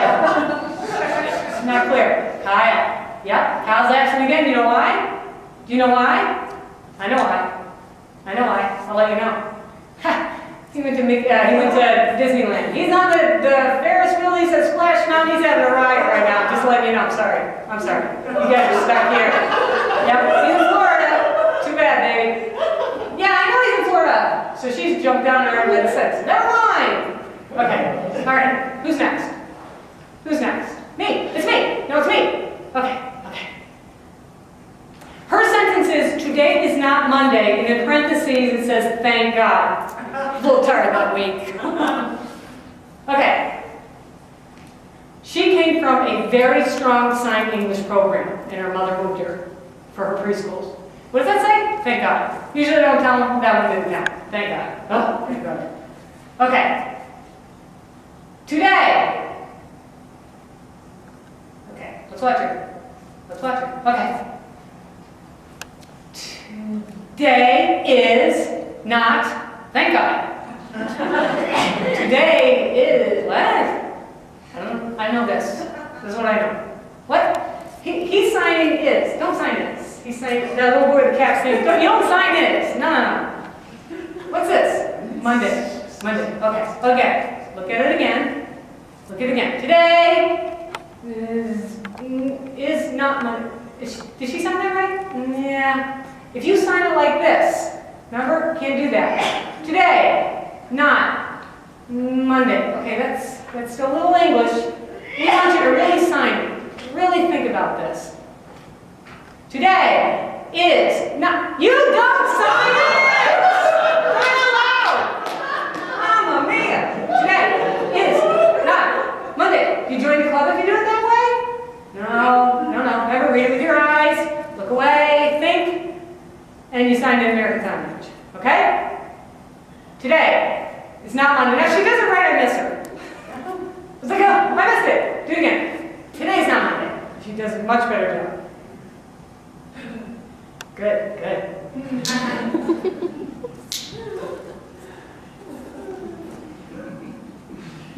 It's not clear. Kyle. Yep, Kyle's absent again. You know why? Do you know why? I know why. I'll let you know. He went to Disneyland. He's on the Ferris wheel. He's at Splash Mountain. He's having a ride right now. Just letting you know. I'm sorry. You guys are stuck here. Yep, he's in Florida. Too bad, baby. Yeah, I know he's in Florida. So she's jumped down there and let it sit. Never mind. Okay. All right. Who's next? Me. It's me. No, it's me. Okay. Her sentence is, today is not Monday, and in parentheses it says, thank God. A little tired that week. Okay. She came from a very strong sign English program, and her mother moved her for her preschools. What does that say? Thank God. Usually I don't tell them that one didn't count. Thank God. Oh, thank God. Okay. Today. Okay, let's watch her. Okay. Today is not, thank God. Today is, what? I know this. This is what I know. What? He's signing is. Don't sign this. He's saying, that little boy with the cap saying, you don't sign this. No. What's this? Monday. Okay. Look at it again. Today is not Monday. Did she sign that right? Yeah. If you sign it like this, remember? Can't do that. Today, not Monday. Okay, that's still a little English. We want you to really sign it. Really think about this. Today is not. You don't sign it! Read it loud! Mamma mia! Today is not Monday. You join the club if you do it that way? No. Never read it with your eyes. Look away. Think. And you sign in American Sign Language. Okay? Today is not Monday. Now, she does it right, I miss her. I was like, oh, I missed it. Do it again. Today's not Monday. She does a much better job. Good, good.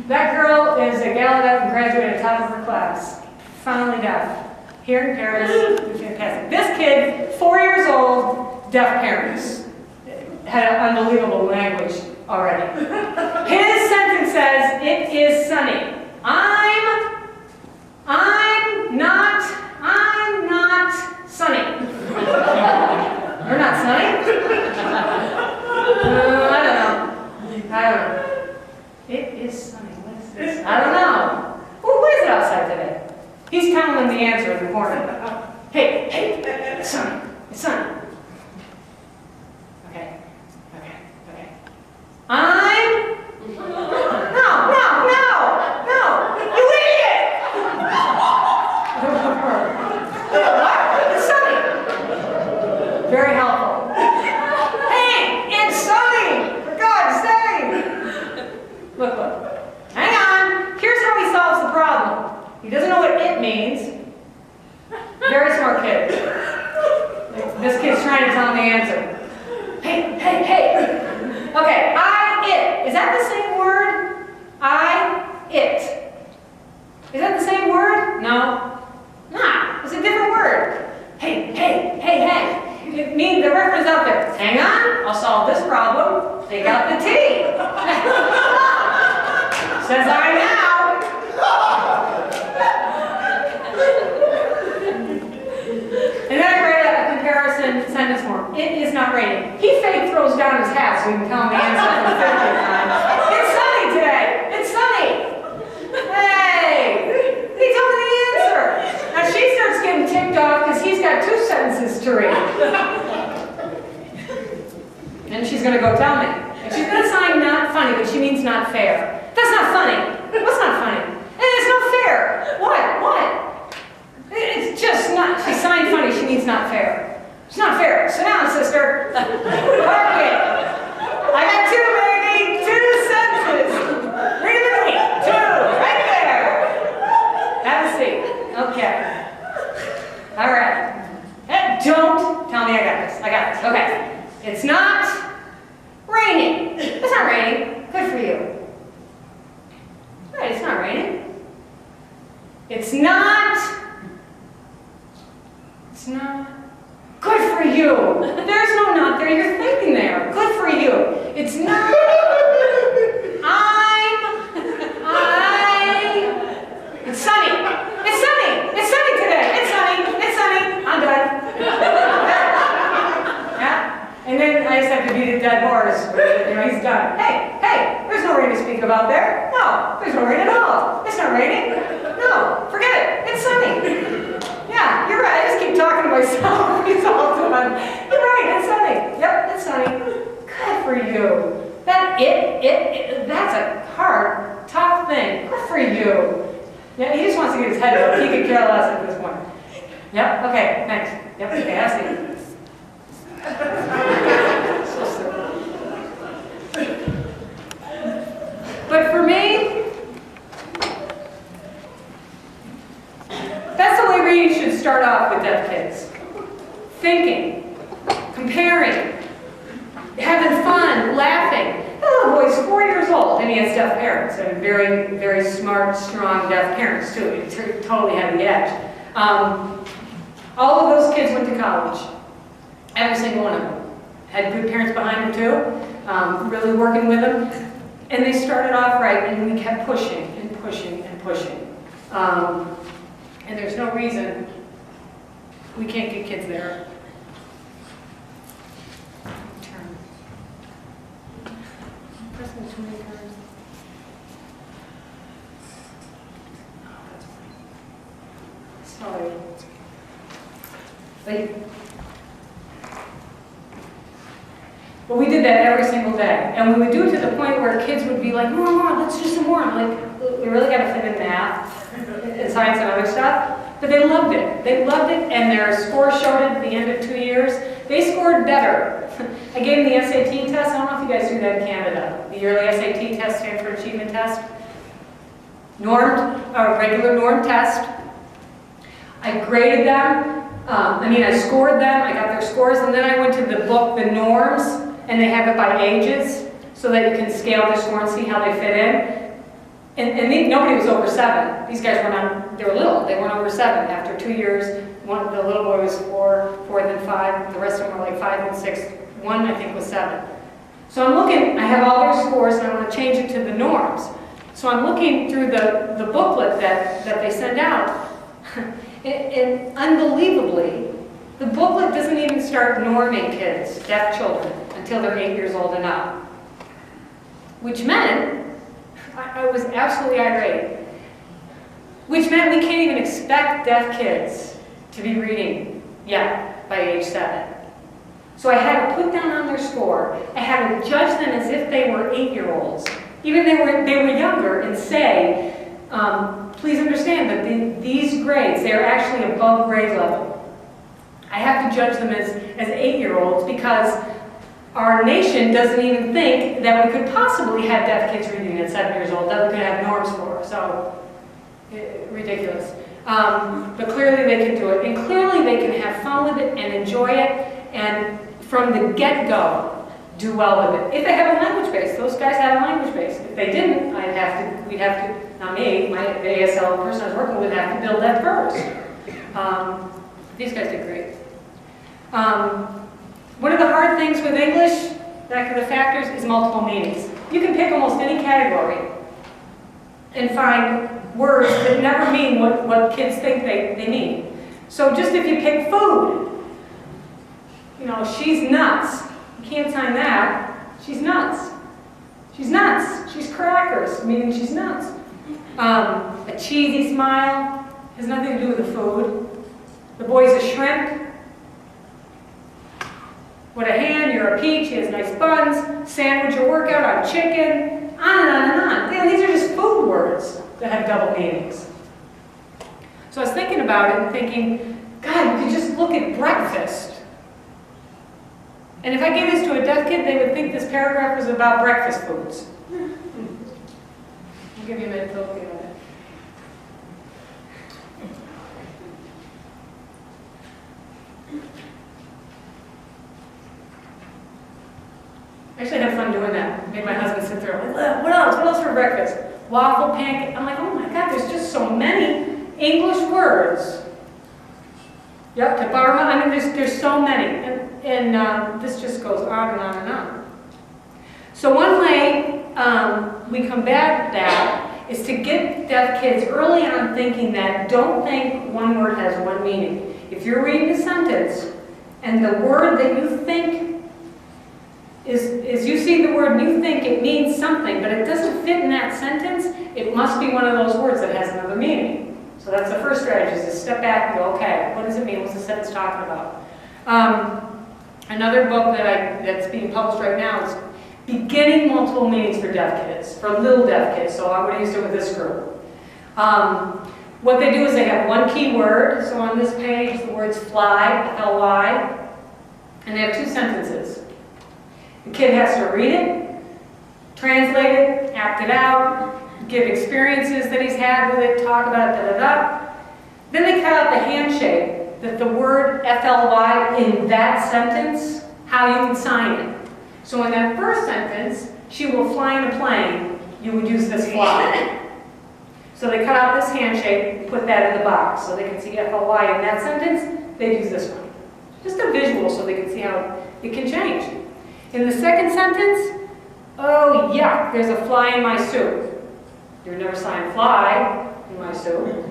That girl is a Gallaudet and graduated top of her class. Profoundly deaf. Here in Paris, fantastic. This kid, 4 years old, deaf parents. Had an unbelievable language already. His sentence says, "It is sunny." I'm not sunny. You're not sunny? I don't know. It is sunny. What is this? I don't know. Well, what is it outside today? He's telling them the answer in the corner. Hey, it's sunny. It's sunny. Okay. No, you idiot! What? It's sunny. Very helpful. Hey, it's sunny! For God's sake! Look. Hang on. Here's how he solves the problem. He doesn't know what it means. Very smart kid. This kid's trying to tell him the answer. Hey. Okay, it. Is that the same word? It. Is that the same word? No. Nah, it's a different word. Hey. It means the reference out there. Hang on, I'll solve this problem. Take out the T. Says I now. And then I write a comparison sentence form. It is not raining. He fake throws down his hat so he can tell me the answer for the 50th time. It's sunny today. It's sunny. Hey, he told me the answer. Now she starts getting ticked off because he's got 2 sentences to read. And she's going to go tell me. And she's going to sign not funny, but she means not fair. That's not funny. What's not funny? It's not fair. What? It's just not. She signed funny. She means not fair. It's not fair. Sit down, sister. Park it. I got 2, baby. 2 sentences. Read it with me. 2. Right there. Have a seat. Okay. All right. Hey, don't tell me I got this. Okay. It's not raining. It's not raining. Good for you. Right, it's not raining. It's not good for you. There's no not there. You're thinking there. Good for you. It's not. It's sunny. It's sunny today. It's sunny. I'm done. Yeah. And then I just have to beat a dead horse. He's done. Hey, there's no rain to speak about there. No, there's no rain at all. It's not raining. No, forget it. It's sunny. Yeah, you're right. I just keep talking to myself. It's all done. You're right. It's sunny. Yep, it's sunny. Good for you. That's a hard, tough thing. Good for you. Yeah, he just wants to get his head up. He could care less at this point. Yep. Okay. Thanks. Yep. Okay. I see. So silly. But for me, that's the way reading should start off with deaf kids. Thinking, comparing, having fun, laughing. That little boy's 4 years old and he has deaf parents and very, very smart, strong deaf parents too. He totally had the edge. All of those kids went to college. Every single one of them. Had good parents behind them too, really working with them. And they started off right, and we kept pushing and pushing and pushing. And there's no reason we can't get kids there. Turn. Pressing too many times. Oh, that's funny. Sorry. But we did that every single day. And we would do it to the point where kids would be like, Mom, let's do some more. I'm like, we really got to fit in math and science and other stuff. But they loved it. They loved it, and their score showed it at the end of 2 years. They scored better. I gave them the SAT test. I don't know if you guys do that in Canada. The yearly SAT test, Stanford Achievement Test. Normed, a regular norm test. I graded them I scored them, I got their scores, and then I went to the book, The Norms, and they have it by ages, so that you can scale their score and see how they fit in. Nobody was over 7. These guys they were little, they weren't over 7. After 2 years, the little boy was 4, then 5, the rest of them were like 5 and 6. One, I think, was 7. So I'm looking, I have all their scores, and I want to change it to the norms. So I'm looking through the booklet that they send out, and unbelievably, the booklet doesn't even start norming kids, deaf children, until they're 8 years old and up. Which meant, I was absolutely irate, which meant we can't even expect deaf kids to be reading yet by age 7. So I had to put down on their score, I had to judge them as if they were 8-year-olds, even they were younger, and say, please understand that these grades, they are actually above grade level. I have to judge them as 8-year-olds because our nation doesn't even think that we could possibly have deaf kids reading at 7 years old, that we could have norms for. So, ridiculous. But clearly they can do it. And clearly they can have fun with it and enjoy it, and from the get-go, do well with it. If they have a language base, those guys have a language base. If they didn't, we'd have to, not me, the ASL person I was working with would have to build that first. These guys did great. One of the hard things with English, back to the factors, is multiple meanings. You can pick almost any category and find words that never mean what kids think they mean. So just if you pick food, she's nuts. You can't sign that. She's nuts. She's nuts. She's crackers, meaning she's nuts. A cheesy smile has nothing to do with the food. The boy's a shrimp. What a hand, you're a peach, he has nice buns, sandwich or workout on chicken, on and on and on. These are just food words that have double meanings. So I was thinking about it and thinking, God, you could just look at breakfast. And if I gave this to a deaf kid, they would think this paragraph was about breakfast foods. I'll give you a minute to look at it. I actually had fun doing that. Made my husband sit there. I'm like, what else? What else for breakfast? Waffle, pancake. I'm like, oh my God, there's just so many English words. Yep, tabarma. There's so many. And this just goes on and on and on. So one way we combat that is to get deaf kids early on thinking that don't think one word has one meaning. If you're reading a sentence and the word that you think is you see the word and you think it means something, but it doesn't fit in that sentence, it must be one of those words that has another meaning. So that's the first strategy, is to step back and go, okay, what does it mean? What's the sentence talking about? Another book that's being published right now is Beginning Multiple Meanings for Deaf Kids, for little deaf kids, so I would have used it with this group. What they do is they have one key word, so on this page the word's fly, F-L-Y, and they have 2 sentences. The kid has to read it, translate it, act it out, give experiences that he's had with it, talk about it, da-da-da. Then they cut out the handshake, that the word F-L-Y in that sentence, how you would sign it. So in that first sentence, she will fly in a plane, you would use this fly. So they cut out this handshake, put that in the box, so they can see F-L-Y in that sentence, they'd use this one. Just a visual so they can see how it can change. In the second sentence, oh yuck, there's a fly in my soup. You would never sign fly in my soup.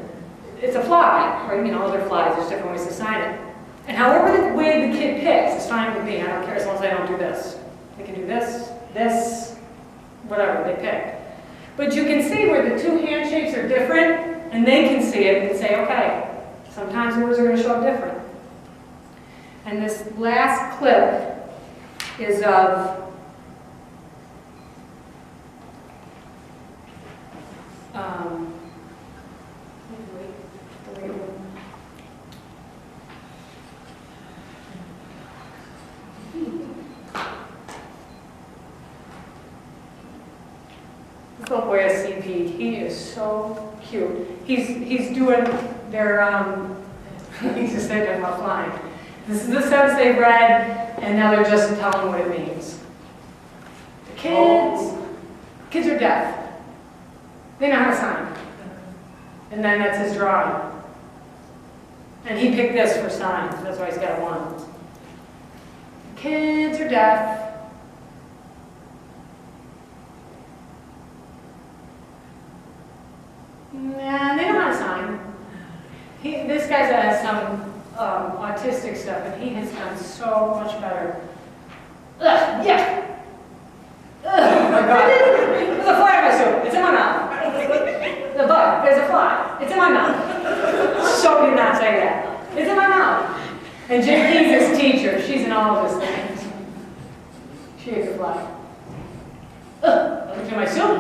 It's a fly, or other flies, there's different ways to sign it. And however the way the kid picks is fine with me, I don't care as long as I don't do this. They can do this, whatever they pick. But you can see where the 2 handshakes are different, and they can see it and say, okay, sometimes words are going to show up different. And this last clip is of this little boy has CP. He is so cute. He's doing their He's just thinking about flying. This is the sentence they've read, and now they're just telling what it means. The kids are deaf. They know how to sign. And then that's his drawing. And he picked this for signs. That's why he's got a 1. The kids are deaf. Nah, they know how to sign. This guy has some autistic stuff, and he has done so much better. Ugh, yeah. Ugh, oh my God. There's a fly in my soup. It's in my mouth. The bug. There's a fly. It's in my mouth. So did not say that. It's in my mouth. And Jackie's his teacher. She's in all of his things. She ate the fly. Ugh, it's in my soup.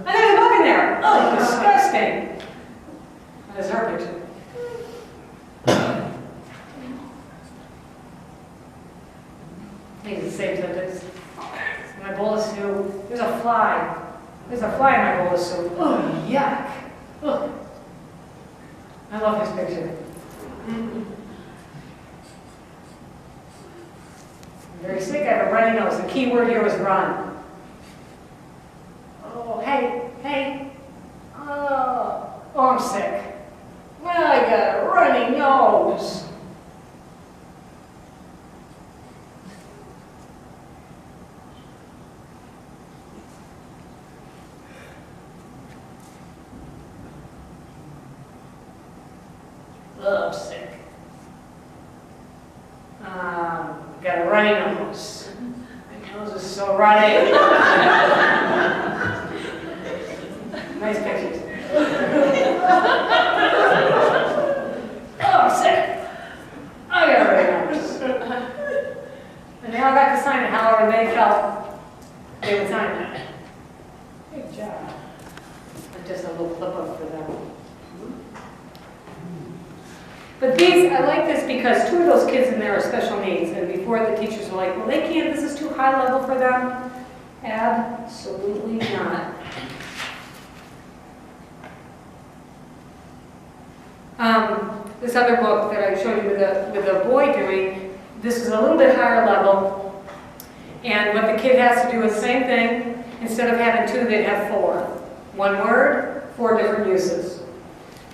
And there's a bug in there. Oh, disgusting. That's her picture. It's the same sentence. My bowl of soup. There's a fly. There's a fly in my bowl of soup. Oh, yuck. Ugh. I love this picture. I'm very sick. I have a runny nose. The key word here was run. Oh, hey. Oh, I'm sick. Well, I got a runny nose. I'm sick. Got a runny nose. My nose is so runny. Nice pictures. I'm sick. I got a runny nose. And they all got to sign it however they felt they would sign it. Good job. Just a little clip up for them. But these, I like this because 2 of those kids in there are special needs, and before the teachers were like, well, they can't, this is too high level for them. Absolutely not. This other book that I showed you with a boy doing, this is a little bit higher level, and what the kid has to do is the same thing. Instead of having 2, they'd have 4. 1 word, 4 different uses.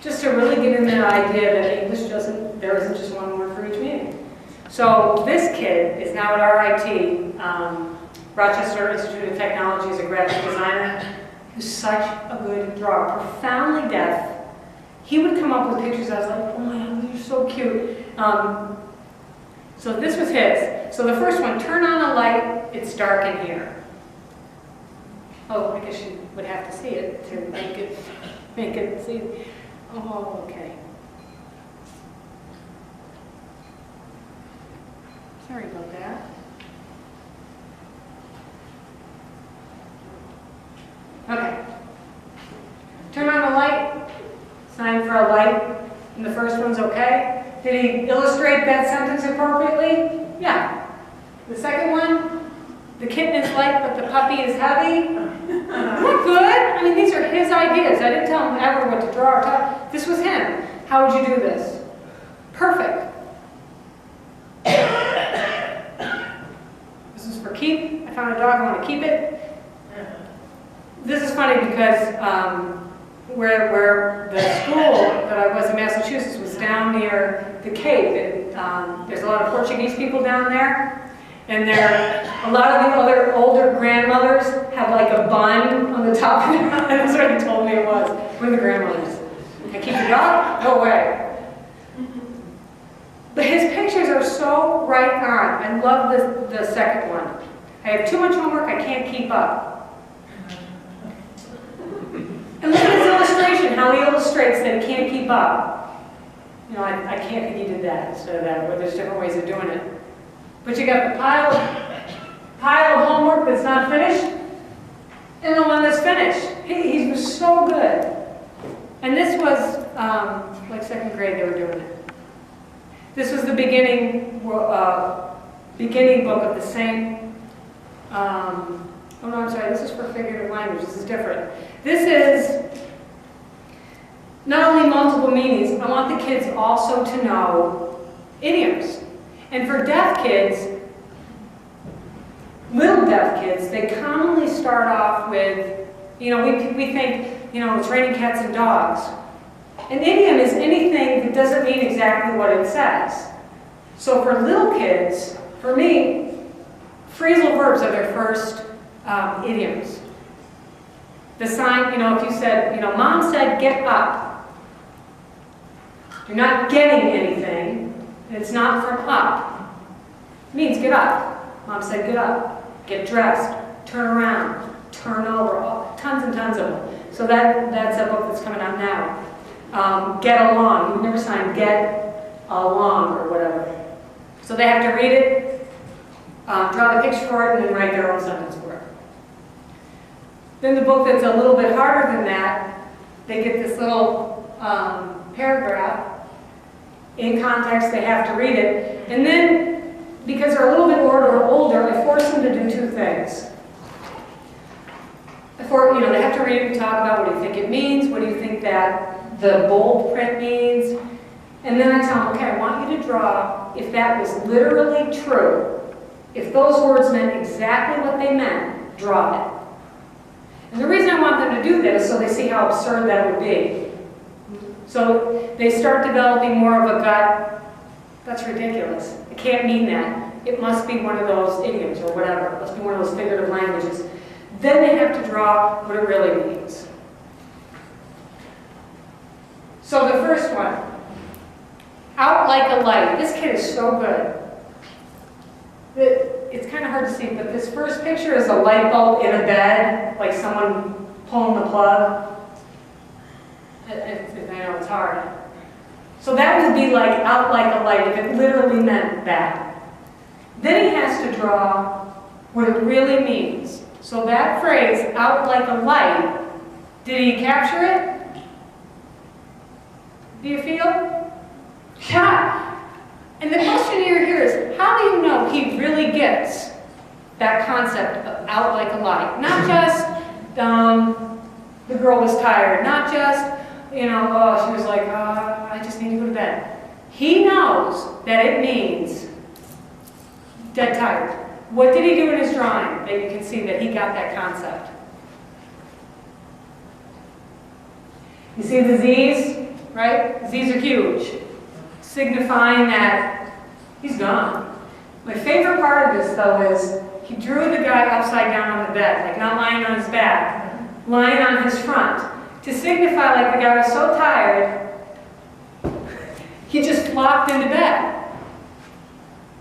Just to really give him an idea that English there isn't just 1 word for each meaning. So this kid is now at RIT, Rochester Institute of Technology, as a graphic designer. He's such a good drawer, profoundly deaf. He would come up with pictures. I was like, oh my God, you're so cute. So this was his. So the first one, turn on a light, it's dark in here. Oh, I guess you would have to see it to make it see. Oh, okay. Sorry about that. Okay. Turn on the light. Sign for a light. And the first one's okay. Did he illustrate that sentence appropriately? Yeah. The second one, the kitten is light, but the puppy is heavy. Isn't that good? I mean, these are his ideas. I didn't tell him ever what to draw or talk. This was him. How would you do this? Perfect. This is for keep. I found a dog. I want to keep it. This is funny because where the school that I was in Massachusetts was down near the Cape. And, there's a lot of Portuguese people down there. And a lot of the other older grandmothers have like a bun on the top of their head. That's what he told me it was. We're the grandmothers. I keep the dog? No way. But his pictures are so right on. I love the second one. I have too much homework, I can't keep up. And look at his illustration, how he illustrates that he can't keep up. You know, I can't think he did that instead of that, but there's different ways of doing it. But you got the pile of homework that's not finished, and the one that's finished. He was so good. And this was, like 2nd grade they were doing it. This was the beginning book of the same, oh no, I'm sorry, this is for figurative language, this is different. This is not only multiple meanings, I want the kids also to know idioms. And for deaf kids, little deaf kids, they commonly start off with, we think, it's raining cats and dogs. An idiom is anything that doesn't mean exactly what it says. So for little kids, for me, phrasal verbs are their first idioms. The sign, if you said, Mom said get up. You're not getting anything, and it's not from up. It means get up. Mom said get up, get dressed, turn around, turn over, tons and tons of them. So that's a book that's coming out now. Get along. You would never sign get along or whatever. So they have to read it, draw the picture for it, and then write their own sentence for it. Then the book that's a little bit harder than that, they get this little paragraph. In context, they have to read it. And then, because they're a little bit older, I force them to do two things. They have to read it and talk about what do you think it means, what do you think that the bold print means. And then I tell them, okay, I want you to draw, if that was literally true, if those words meant exactly what they meant, draw it. And the reason I want them to do that is so they see how absurd that would be. So they start developing more of a gut, that's ridiculous. It can't mean that. It must be one of those idioms or whatever. It must be one of those figurative languages. Then they have to draw what it really means. So the first one, out like a light. This kid is so good. It's kind of hard to see, but this first picture is a light bulb in a bed, like someone pulling the plug. I know it's hard. So that would be like out like a light, if it literally meant that. Then he has to draw what it really means. So that phrase, out like a light, did he capture it? Do you feel? Yeah. And the question here is, how do you know he really gets that concept of out like a light? Not just the girl was tired, not just, she was like, I just need to go to bed. He knows that it means dead tired. What did he do in his drawing that you can see that he got that concept? You see the Z's, right? Z's are huge, signifying that he's gone. My favorite part of this, though, is he drew the guy upside down on the bed, like not lying on his back, lying on his front, to signify like the guy was so tired, he just flopped into bed.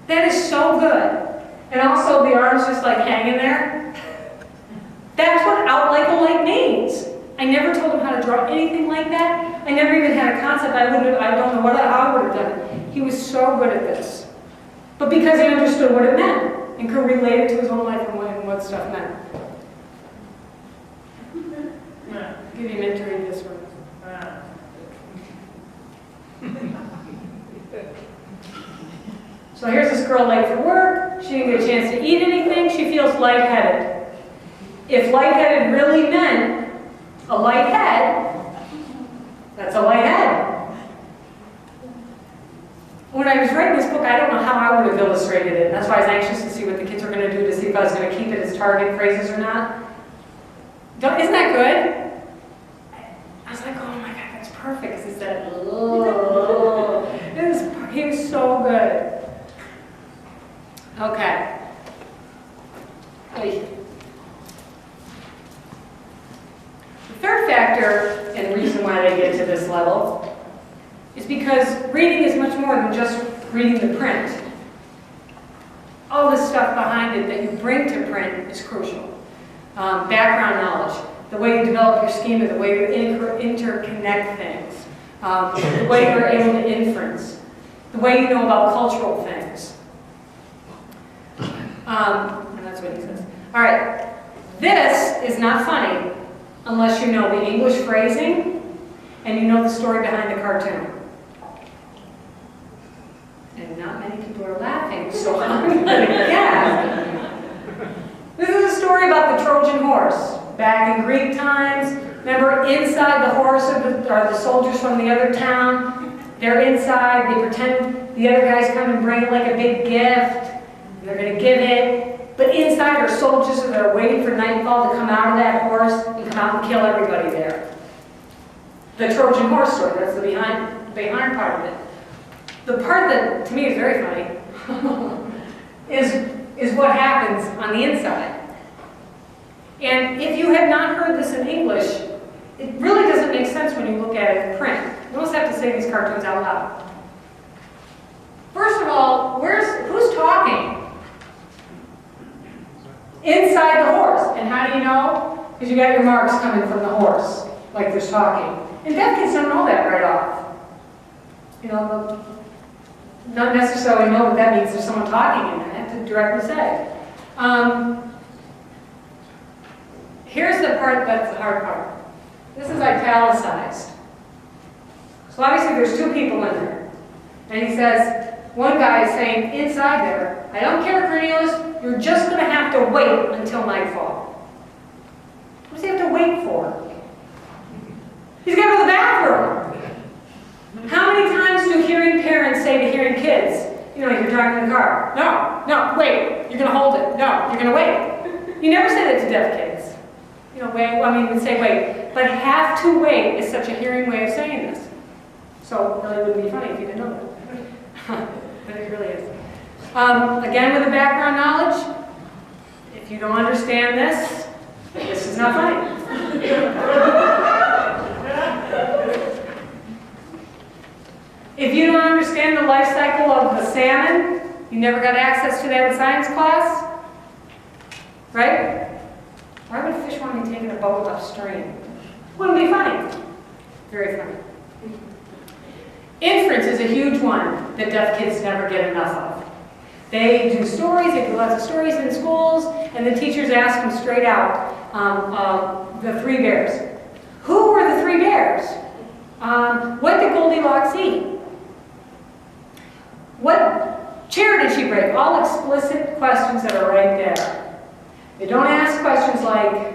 That is so good. And also the arms just like hanging there. That's what out like a light means. I never told him how to draw anything like that. I never even had a concept. I don't know how I would have done it. He was so good at this. But because he understood what it meant and could relate it to his own life and what stuff meant. Give him in to read this one. So here's this girl late for work. She didn't get a chance to eat anything. She feels lightheaded. If lightheaded really meant a light head, that's a light head. When I was writing this book, I don't know how I would have illustrated it. That's why I was anxious to see what the kids were going to do to see if I was going to keep it as target phrases or not. Isn't that good? I was like, oh my God, that's perfect. Because it said, oh. He was so good. Okay. The third factor, and reason why they get to this level, is because reading is much more than just reading the print. All the stuff behind it that you bring to print is crucial. Background knowledge, the way you develop your schema, the way you interconnect things, the way you're able to inference, the way you know about cultural things. And that's what he says. All right, this is not funny unless you know the English phrasing and you know the story behind the cartoon. And not many people are laughing, so I'm going to guess. This is a story about the Trojan horse. back in Greek times. Remember, inside the horse are the soldiers from the other town. They're inside, they pretend the other guys come and bring like a big gift. They're going to give it. But inside are soldiers that are waiting for nightfall to come out of that horse and come out and kill everybody there. The Trojan horse story, that's the behind part of it. The part that to me is very funny is what happens on the inside. And if you have not heard this in English, it really doesn't make sense when you look at it in print. You almost have to say these cartoons out loud. First of all, who's talking? Inside the horse. And how do you know? Because you got your marks coming from the horse, like there's talking. And deaf kids don't know that right off. You know, not necessarily know that that means there's someone talking in there, to directly say. Here's the part that's the hard part. This is italicized. So obviously there's two people in there. And he says, one guy is saying, inside there, I don't care, Cornelius, you're just going to have to wait until nightfall. What does he have to wait for? He's got to go to the bathroom. How many times do hearing parents say to hearing kids, you know, you're driving the car, no, wait, you're going to hold it, no, you're going to wait. You never say that to deaf kids. You know, wait, I mean, we say wait, but have to wait is such a hearing way of saying this. So it really wouldn't be funny if you didn't know that. But it really is. Again, with the background knowledge, if you don't understand this, this is not funny. If you don't understand the life cycle of the salmon, you never got access to that in science class, right? Why would a fish want to be taking a boat upstream? Wouldn't be funny. Very funny. Inference is a huge one that deaf kids never get enough of. They do stories, they do lots of stories in schools, and the teachers ask them straight out, the three bears. Who were the three bears? What did Goldilocks eat? What chair did she break? All explicit questions that are right there. They don't ask questions like,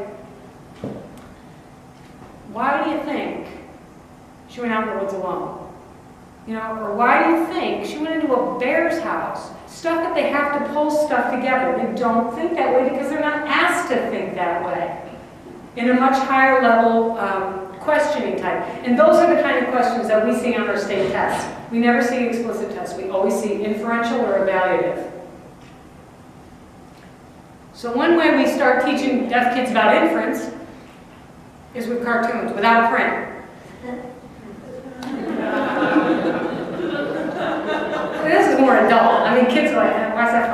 why do you think she went out in the woods alone? You know, or why do you think she went into a bear's house? Stuff that they have to pull stuff together. They don't think that way because they're not asked to think that way. In a much higher level questioning type. And those are the kind of questions that we see on our state tests. We never see explicit tests. We always see inferential or evaluative. So one way we start teaching deaf kids about inference is with cartoons, without print. This is more adult. I mean, kids are like, why's that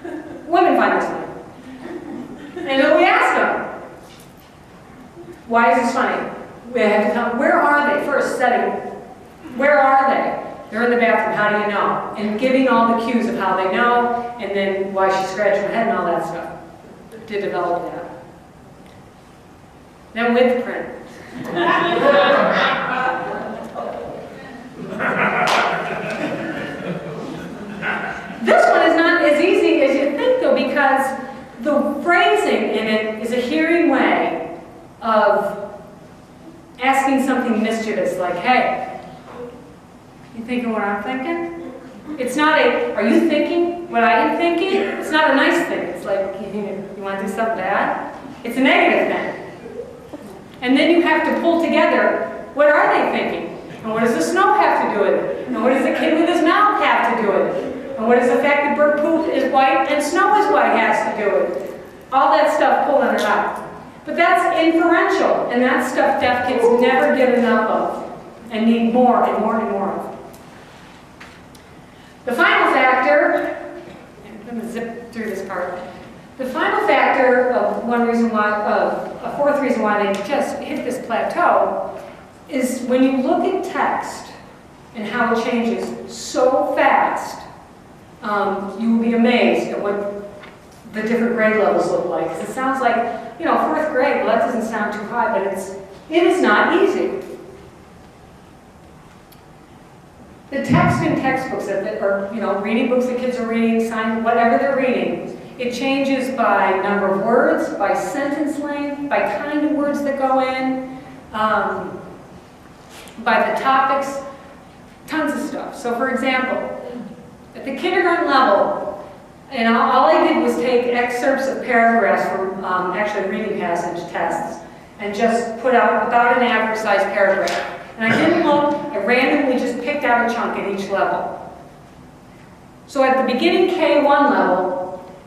funny? Women find this funny. And then we ask them, why is this funny? We have to tell them, where are they? First setting, where are they? They're in the bathroom, how do you know? And giving all the cues of how they know, and then why she scratched her head and all that stuff to develop that. Then with print. This one is not as easy as you think, though, because the phrasing in it is a hearing way of asking something mischievous, like, hey, you thinking what I'm thinking? It's not a, are you thinking what I am thinking? It's not a nice thing. It's like, you want to do something bad? It's a negative thing. And then you have to pull together, what are they thinking? And what does the snow have to do with it? And what does the kid with his mouth have to do with it? And what does the fact that bird poop is white and snow is white has to do with it? All that stuff pulling it out. But that's inferential, and that's stuff deaf kids never get enough of and need more and more and more of. The final factor, I'm going to zip through this part. The final factor of a fourth reason why they just hit this plateau is when you look at text and how it changes so fast, you will be amazed at what the different grade levels look like. Because it sounds like, you know, fourth grade, well, that doesn't sound too high, but it is not easy. The text in textbooks that are, you know, reading books that kids are reading, science, whatever they're reading, It changes by number of words, by sentence length, by kind of words that go in, by the topics, tons of stuff. So for example, at the kindergarten level, and all I did was take excerpts of paragraphs from actually reading passage tests and just put out about an average size paragraph. And I didn't look, I randomly just picked out a chunk at each level. So at the beginning K1 level,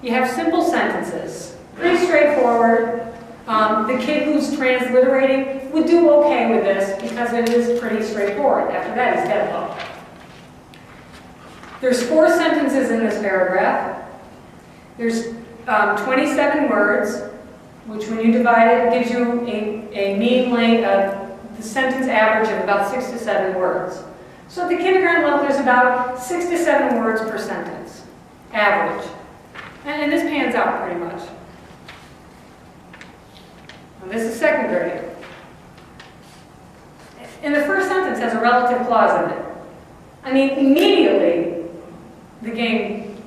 you have simple sentences, pretty straightforward. The kid who's transliterating would do okay with this because it is pretty straightforward. After that, he's dead low. There's 4 sentences in this paragraph. There's 27 words, which when you divide it, gives you a mean length of the sentence average of about 6 to 7 words. So at the kindergarten level, there's about 6 to 7 words per sentence, average. And this pans out pretty much. And this is second grade. And the first sentence has a relative clause in it. I mean, immediately, the game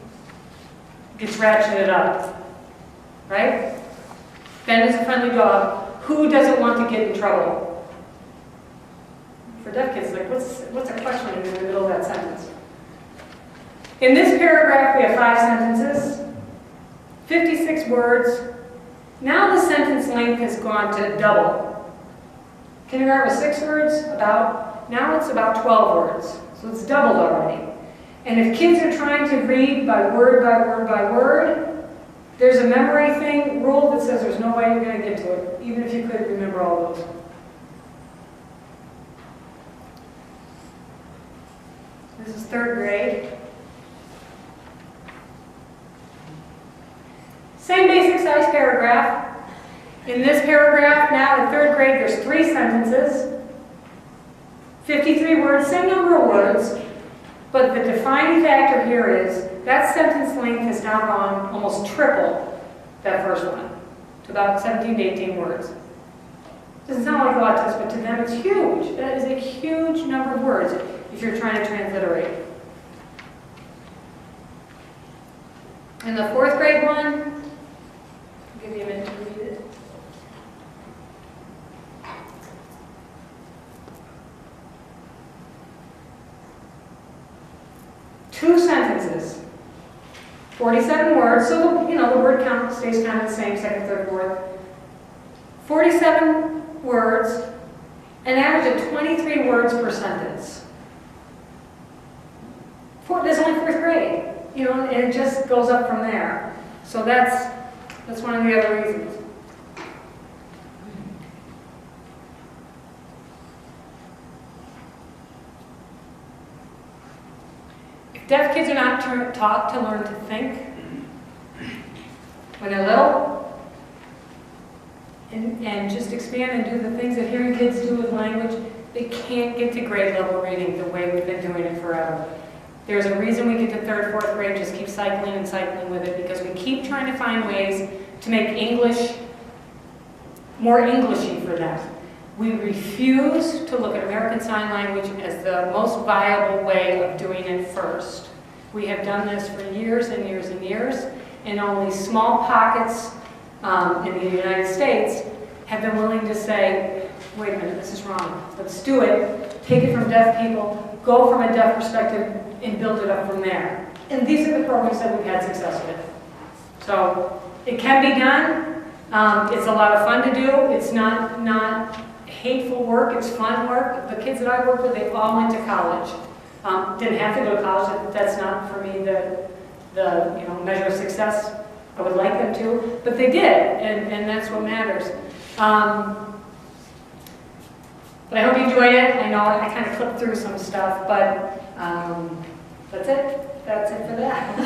gets ratcheted up, right? Ben is a friendly dog. Who doesn't want to get in trouble? For deaf kids, like, what's a question in the middle of that sentence? In this paragraph, we have 5 sentences, 56 words. Now the sentence length has gone to double. Kindergarten was 6 words, now it's about 12 words. So it's doubled already. And if kids are trying to read by word by word by word, there's a memory rule that says there's no way you're going to get to it, even if you could remember all those. This is third grade. Same basic size paragraph. In this paragraph, now in third grade, there's 3 sentences, 53 words, same number of words, but the defining factor here is that sentence length has now gone almost triple that first one, to about 17 to 18 words. Doesn't sound like a lot to us, but to them it's huge. That is a huge number of words if you're trying to transliterate. And the 4th grade one, I'll give you a minute to read it. Two sentences, 47 words, so the word count stays kind of the same, second, third, fourth. 47 words, an average of 23 words per sentence. That's only 4th grade, and it just goes up from there. So that's one of the other reasons. If deaf kids are not taught to learn to think when they're little, and just expand and do the things that hearing kids do with language, they can't get to grade level reading the way we've been doing it forever. There's a reason we get to 3rd, 4th grade, just keep cycling and cycling with it, because we keep trying to find ways to make English more Englishy for them. We refuse to look at American Sign Language as the most viable way of doing it first. We have done this for years and years and years, and only small pockets in the United States have been willing to say, wait a minute, this is wrong. Let's do it. Take it from deaf people, go from a deaf perspective, and build it up from there. And these are the programs that we've had success with. So it can be done. It's a lot of fun to do. It's not hateful work. It's fun work. The kids that I work with, they all went to college. Didn't have to go to college. That's not for me the measure of success. I would like them to, but they did, and that's what matters. But I hope you enjoyed it. I know I kind of clipped through some stuff, but that's it. That's it for that.